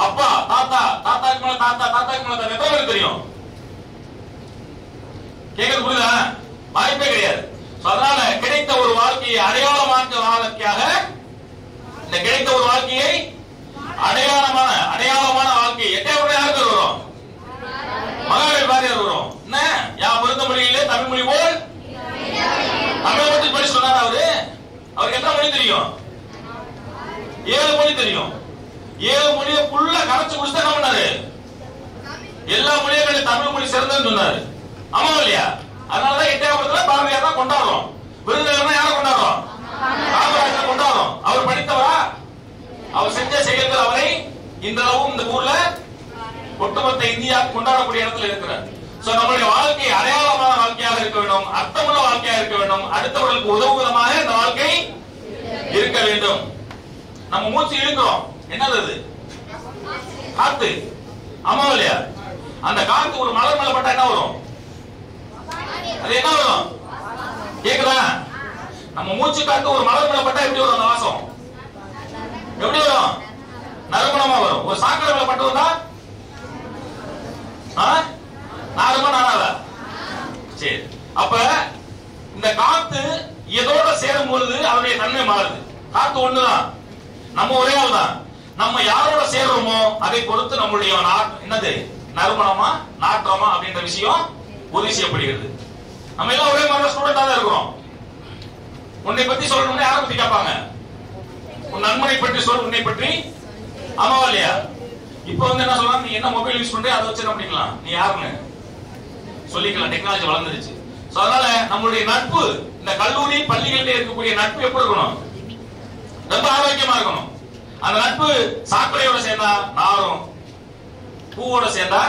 அப்பா, தாத்தா, தாத்தாக்கு மேல தாத்தா, தாத்தாக்கு மேல தாத்தா, எத்தனை பேருக்கு தெரியும்? கேட்கறது புரியுதா? வாய்ப்பே கிடையாது. அதனால கிடைத்த ஒரு வாழ்க்கையை அடையாளமாக்க வாழ்க்கையாக, இந்த கிடைத்த ஒரு வாழ்க்கையை அடையாளமான வாழ்க்கை எட்டயபுரம் யாருக்கு வரும்? மகாவீர் பாரதியார் வரும். என்ன யா மருந்த மொழியிலே தமிழ் மொழி போல் தமிழ் மட்டும் படிச்சு சொன்னார். அவருக்கு எத்தனை மொழி தெரியும்? 7 மொழி தெரியும். 7 மொழியை ஃபுல்லா கரைச்சு குடிச்சு என்ன பண்ணாரு? எல்லா மொழியும் தமிழ் மொழி சிறந்ததுன்னு சொன்னாரு. ஆமா இல்லையா? அதனாலதான் எட்டயபுரத்துல பாரதியார் தான் கொண்டாடுறோம். விருதுநகர் யாரை கொண்டாடுறோம்? காமராஜர் கொண்டாடுறோம். அவர் படித்தவரா? அவர் செஞ்ச செயல்கள் அவரை இன்றளவும் இந்த ஊர்ல ஒட்டுமொத்த இந்தியா கொண்டாடக்கூடிய இடத்துல இருக்கிறார். நம்மளுடைய வாழ்க்கை அடையாளமான வாழ்க்கையாக இருக்க வேண்டும், அர்த்தமுள்ள வாழ்க்கையாக இருக்க வேண்டும், அடுத்தவர்களுக்கு உதவுவதமாக இந்த வாழ்க்கை இருக்க வேண்டும். நம்ம மூச்சு இழுக்கிறோம், என்னது அது? காத்து. ஆமா இல்லையா? அந்த காத்து ஒரு மலர் மேல பட்டா என்ன வரும்? அது என்ன வரும்? கேக்குதா? நம்ம மூச்சு காத்து ஒரு மலர் மேல பட்டா எப்படி வரும்? அந்த வாசம் எப்படி வரும்? நறுமணமா வரும். ஒரு சாக்கடை மேல பட்டு வந்தா நாருமா நாராதா? சரி. அப்ப இந்த காத்து எதோட சேரும் பொழுது அதனுடைய தன்மை மாறுது. காத்து ஒண்ணுதான், நம்ம ஒரே ஆள் தான். நம்ம யாரோட சேர்றோமோ அதை பொறுத்து நம்மளுடைய என்னது நறுமணமா நாற்றமா அப்படின்ற விஷயம் உறுதி செய்யப்படுகிறது. நம்ம எல்லாம் ஒரே மாதிரி ஸ்டூடெண்டா தான் இருக்கிறோம். உன்னை பத்தி சொல்லணும்னா யாரை பத்தி கேட்பாங்க? உன் நண்பனை பற்றி சொல், உன்னை பற்றி. ஆமாவா இல்லையா? இப்ப என்ன சொல்லலாம்? நீ என்ன மொபைல் யூஸ் பண்ற, அதை வச்சு என்ன பண்ணிக்கலாம், நீ யாருன்னு சொல்லிக்கலாம். டெக்னாலஜி வளர்ந்துருச்சு. அதனால நம்மளுடைய நட்பு, இந்த கல்லூரி பள்ளிகளில் இருக்கக்கூடிய நட்பு எப்படி இருக்கணும்? ரொம்ப ஆரோக்கியமா இருக்கணும். அந்த நட்பு சாக்கடையோட சேர்ந்தா நாரும், பூவோட சேர்ந்தா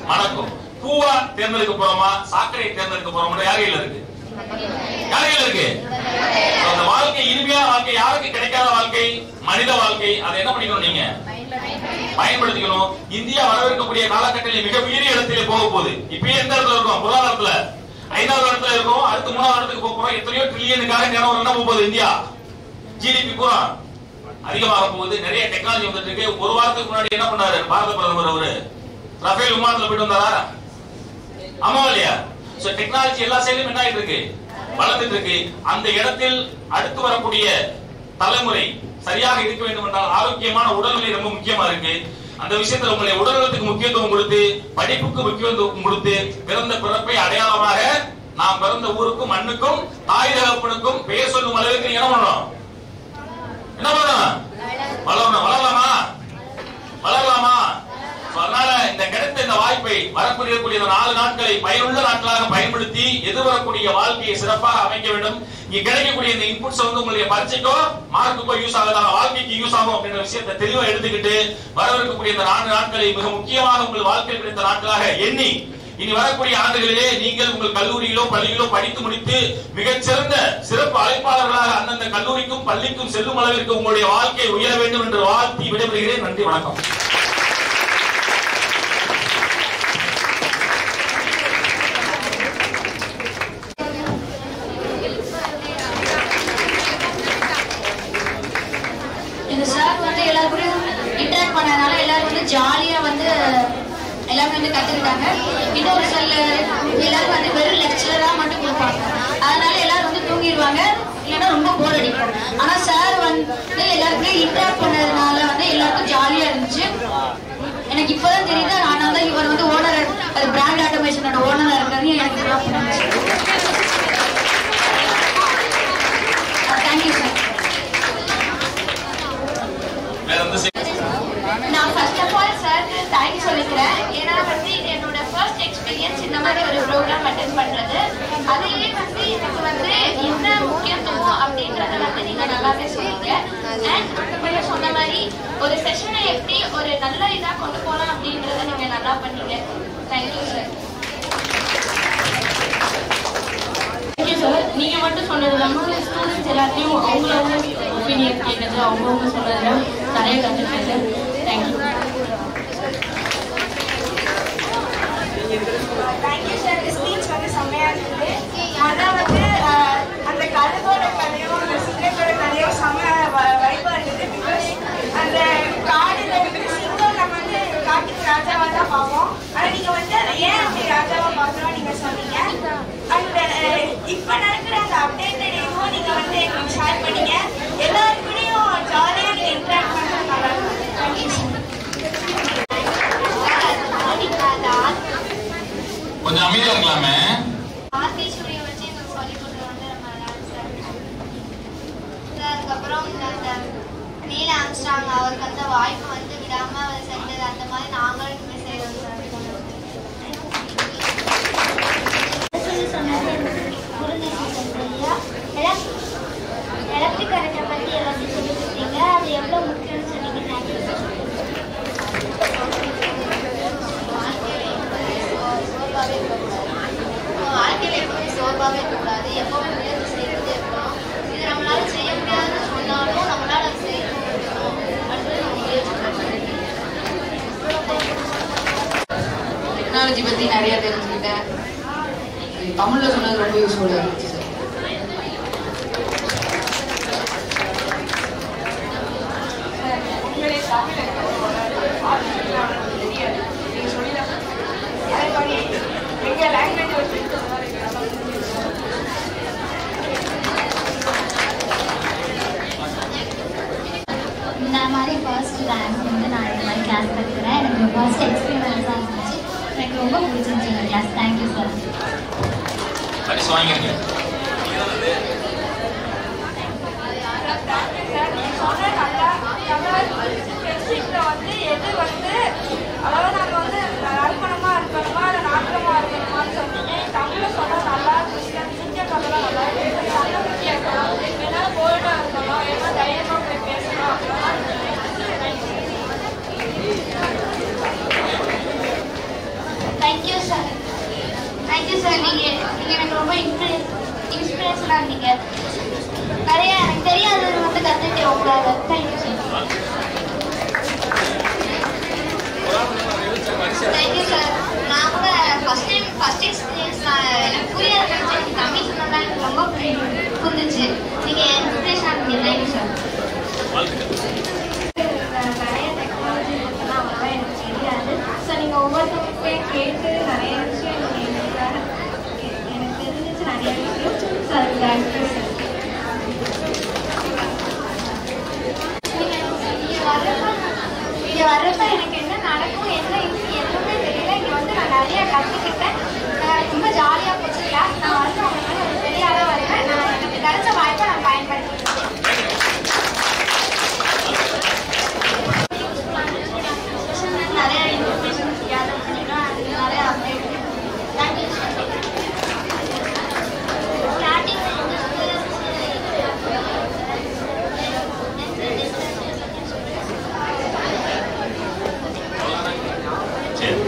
மணக்கும். பூவா தேர்ந்தெடுக்க போறோமா, சாக்கடையை தேர்ந்தெடுக்க போறோமா? யார் கையில இருக்கு? யார் கையில இருக்கு? அந்த வாழ்க்கை இனிமையான வாழ்க்கை, யாருக்கு கிடைக்காத வாழ்க்கை? மனித வாழ்க்கை. அதை என்ன பண்ணிக்கணும்? நீங்க பயன்படுத்திக்கணும். இந்தியா வரவிருக்கக்கூடிய காலகட்டத்தில் மிக உயரிய இடத்திலே போக போகுது. இப்ப எந்த இடத்துல இருக்கும்? பொருளாதாரத்துல 5வது இடத்துல இருக்கும். அடுத்து 3வது இடத்துக்கு போக போறோம். எத்தனையோ ட்ரில்லியனுக்காக என்ன போகுது? இந்தியா ஜிடிபி பூரா அதிகமாக போகுது. நிறைய டெக்னாலஜி வந்துட்டு இருக்கு. ஒரு வாரத்துக்கு முன்னாடி என்ன பண்ணாரு பாரத பிரதமர்? அவரு ரஃபேல் விமானத்துல போயிட்டு வந்தாரா? ஆமா இல்லையா? டெக்னாலஜி எல்லா சைடும் என்ன ஆயிட்டு இருக்கு? வளர்ந்துட்டு இருக்கு. அந்த இடத்தில் அடுத்து வரக்கூடிய தலைமுறை சரியாக இருக்க வேண்டும் என்றால் ஆரோக்கியமான உடல்நிலை ரொம்ப முக்கியமா இருக்கு. அந்த விஷயத்துல உங்களுடைய உடல்நலத்துக்கு முக்கியத்துவம் கொடுத்து, படிப்புக்கு முக்கியத்துவம் கொடுத்து, பிறந்த பிறப்பை அடையாளமாக நாம் பிறந்த ஊருக்கும் மண்ணுக்கும் தாய் தகப்பனுக்கும் பெயர் சொல்லும் அளவுக்கு என்ன பண்ணணும்? என்ன பண்ணணும்? வளரணும். வளரலாமா? வளரலாமா? அதனால இந்த கிடைத்த இந்த வாய்ப்பை வரக்கூடிய 4 நாட்களை பயனுள்ள நாட்களாக பயன்படுத்தி எதிர்வரக்கூடிய வாழ்க்கையை சிறப்பாக அமைக்க வேண்டும். இங்க கிடைக்கக்கூடிய இந்த இன்புட்ஸ் வந்து உங்களுடைய பரீட்சைக்கோ மார்க்குக்கோ யூஸ் ஆகாத வாழ்க்கைக்கு யூஸ் ஆகும் அப்படின்ற விஷயத்தை தெளிவா எடுத்துக்கிட்டு வரவிருக்கக்கூடிய இந்த 4 நாட்களை மிக முக்கியமாக உங்கள் வாழ்க்கையில் கிடைத்த நாட்களாக எண்ணி இனி வரக்கூடிய ஆண்டுகளிலே நீங்கள் உங்கள் கல்லூரியிலோ பள்ளியிலோ படித்து முடித்து மிகச்சிறந்த சிறப்பு அழைப்பாளர்களாக அந்தந்த கல்லூரிக்கும் பள்ளிக்கும் செல்லும் அளவிற்கு உங்களுடைய வாழ்க்கை உயர வேண்டும் என்று வாழ்த்தி விடைபெறுகிறேன். நன்றி, வணக்கம். இந்த சார் வந்து எல்லாரும் கூட இன்டராக்ட் பண்ணதுனால எல்லாரும் வந்து ஜாலியா வந்து எல்லாரும் வந்து கத்துக்கிட்டாங்க. இன்னொரு சில எல்லாரும் வந்து வெறும் லெக்சரா மட்டும் கொடுப்பாங்க, அதனால எல்லாரும் வந்து தூங்கிடுவாங்க, இல்லைன்னா ரொம்ப போர் அடிக்கும். ஆனா சார் வந்து எல்லாருக்குமே இன்டராக்ட் பண்ணதுனால வந்து எல்லாருக்கும் ஜாலியா இருந்துச்சு. எனக்கு இப்பதான் தெரியுது, ஆனா தான் இவர் வந்து ஓனர், அது பிராண்ட் ஆட்டோமேஷனோட ஓனரா இருக்காரு. எனக்கு இதெல்லாம் புரிஞ்சுச்சு. Thank you sir. நான் ஃபர்ஸ்ட் ஆஃப் ஆல் சாருக்கு தேங்க்ஸ் சொல்லிக்கிறேன். ஏன்னா வந்து இது என்னோட ஃபர்ஸ்ட் எக்ஸ்பீரியன்ஸ் இந்த மாதிரி ஒரு ப்ரோக்ராம் அட்டென்ட் பண்றது. அதுலேயே வந்து எனக்கு வந்து என்ன முக்கியத்துவம் அப்படின்றத வந்து நீங்க நல்லாவே சொன்னீங்க. அண்ட் அந்த சொன்ன மாதிரி ஒரு செஷனை எப்படி ஒரு நல்ல இதா கொண்டு போகலாம் அப்படின்றத நீங்க நல்லா பண்ணீங்க. Thank you sir. Thank you sir. நீங்க மட்டும் சொன்னது இல்லாமல் ஸ்டூடெண்ட்ஸ் எல்லாத்தையும் அவங்களோட ஒப்பீனியன் கேட்டது, அவங்கவுங்க சொன்னதுல நிறைய கற்றுக்கிட்டேன். தேங்க்யூ. Thank you sir. ஸ்பீச் வந்து செம்மையா இருக்குது. ஆனால் வந்து அந்த கழுகோட கதையும் அந்த சிங்கத்தோட கதையும் செம்ம வைப்பா இருக்குது. பிகாஸ் அந்த காடுல வந்து சிங்கம் நம்ம வந்து காட்டுக்கு ராஜாவா தான் பார்ப்போம். ஆனால் நீங்க வந்து அதை ஏன் அப்படி ராஜாவா பார்க்கணும் நீங்க சொன்னீங்க. அந்த இப்ப நடக்கிற அந்த அப்டேட்டட் இதுவும் நீங்க வந்து எங்களுக்கு ஷேர் பண்ணீங்க. எல்லாருக்கூடையும் ஜாலியா நீங்க இன்டராக்ட் பண்ண நல்லா இருக்கும். Thank you sir. கொஞ்சம் அமைதியா இருக்கலாமே. ஆர்டிஸ்டுடைய வச்சு எங்களுக்கு சொல்லிக் கொடுக்குறது வந்து ரொம்ப நல்லா இருக்கு சார். அதுக்கப்புறம் இந்த நீல் ஆம்ஸ்ட்ராங் அவருக்கு அந்த வாய்ப்பு வந்து விடாம அவர் செஞ்சது, அந்த மாதிரி நாங்களும் இனிமேல் செய்யறோம் சார். எலக்ட்ரிக் கரண்ட்டை பற்றி எல்லாத்தையும் சொல்லி கொடுத்தீங்க. அது எவ்வளோ முக்கியம்னு சொன்னீங்க. வாழ்க்கையில் எப்பவுமே சோர்வாகவே இருக்கக்கூடாது, எப்பவுமே முயற்சி செய்யறதே இருக்கணும். இது நம்மளால செய்ய முடியாதுன்னு சொன்னாலும் நம்மளால அதை செய்ய முடியும். அடுத்தது நம்ம முயற்சி பண்ணணும். டெக்னாலஜி பத்தி நிறைய தெரிஞ்சுக்கிட்டேன். தமிழ்ல சொன்னது ரொம்ப யூஸ்ஃபுல்லா இருந்துச்சு சார். உங்களுடைய தமிழ் நீங்க சொல்லிதான் அதே மாதிரி எங்க லாங்குவேஜ் வச்சு இந்த மாதிரி ஃபர்ஸ்ட் ரேங்க் வந்து நான் இந்த மாதிரி கிளாஸ் கற்றுக்கிறேன். எனக்கு ஃபர்ஸ்ட் எக்ஸ்பீரியன்ஸாக இருந்துச்சு. எனக்கு ரொம்ப பிடிச்சிருந்துச்சு இந்த கிளாஸ். Thank you sir. வந்து எது வந்து அதாவது நாங்கள் வந்து நறுமணமா இருக்கணுமா இல்லை நாட்டமா இருக்கணுமான்னு சொன்னீங்க. தமிழ்ல சொன்னா நல்லா இருந்துச்சு. இந்திய கதைலாம் நல்லா இருக்கு. சந்தோஷியா இருக்கணும், ஏன்னா போல்டா இருக்கணும், ஏன்னா தைரியமா போய் பேசணும். Thank you sir. Thank you sir. நீங்கள் எனக்கு ரொம்ப இன்ஸ்பிரேஷனாக இருந்தீங்க. நிறைய எனக்கு தெரியாதது வந்து கற்றுக்கிட்டேன் உங்களால். Thank you sir. Thank you sir. நான் கூட ஃபர்ஸ்ட் எக்ஸ்பீரியன்ஸ் எனக்கு புரியாத எனக்கு தமிழ் சொன்னதான் எனக்கு ரொம்ப புரிஞ்சிச்சு. நீங்கள் இன்ஸ்பிரேஷனாக இருந்தீங்க. Thank you sir. நிறைய டெக்னாலஜி பற்றினா அவ்வளோவா எனக்கு தெரியாது. ஸோ நீங்கள் ஒவ்வொருத்தருக்கும் கேட்டு நிறைய விஷயம் எனக்கு தெரிஞ்சிச்சு நிறைய விஷயம். ஸோ அது தேங்க்யூ சார். இங்கே வர்றப்ப எனக்கு என்ன நடக்கும் என்ன எதுவுமே தெரியல. இங்கே வந்து நான் நிறைய கற்றுக்கிட்டேன். ரொம்ப ஜாலியாக போச்சு கிளாஸ். நான் வந்து உங்களுக்கு வந்து பெரிய அளவு வருவேன். நான் எனக்கு கிடைச்ச வாய்ப்பை நான் பயன்படுத்திக்கிறேன். சரி.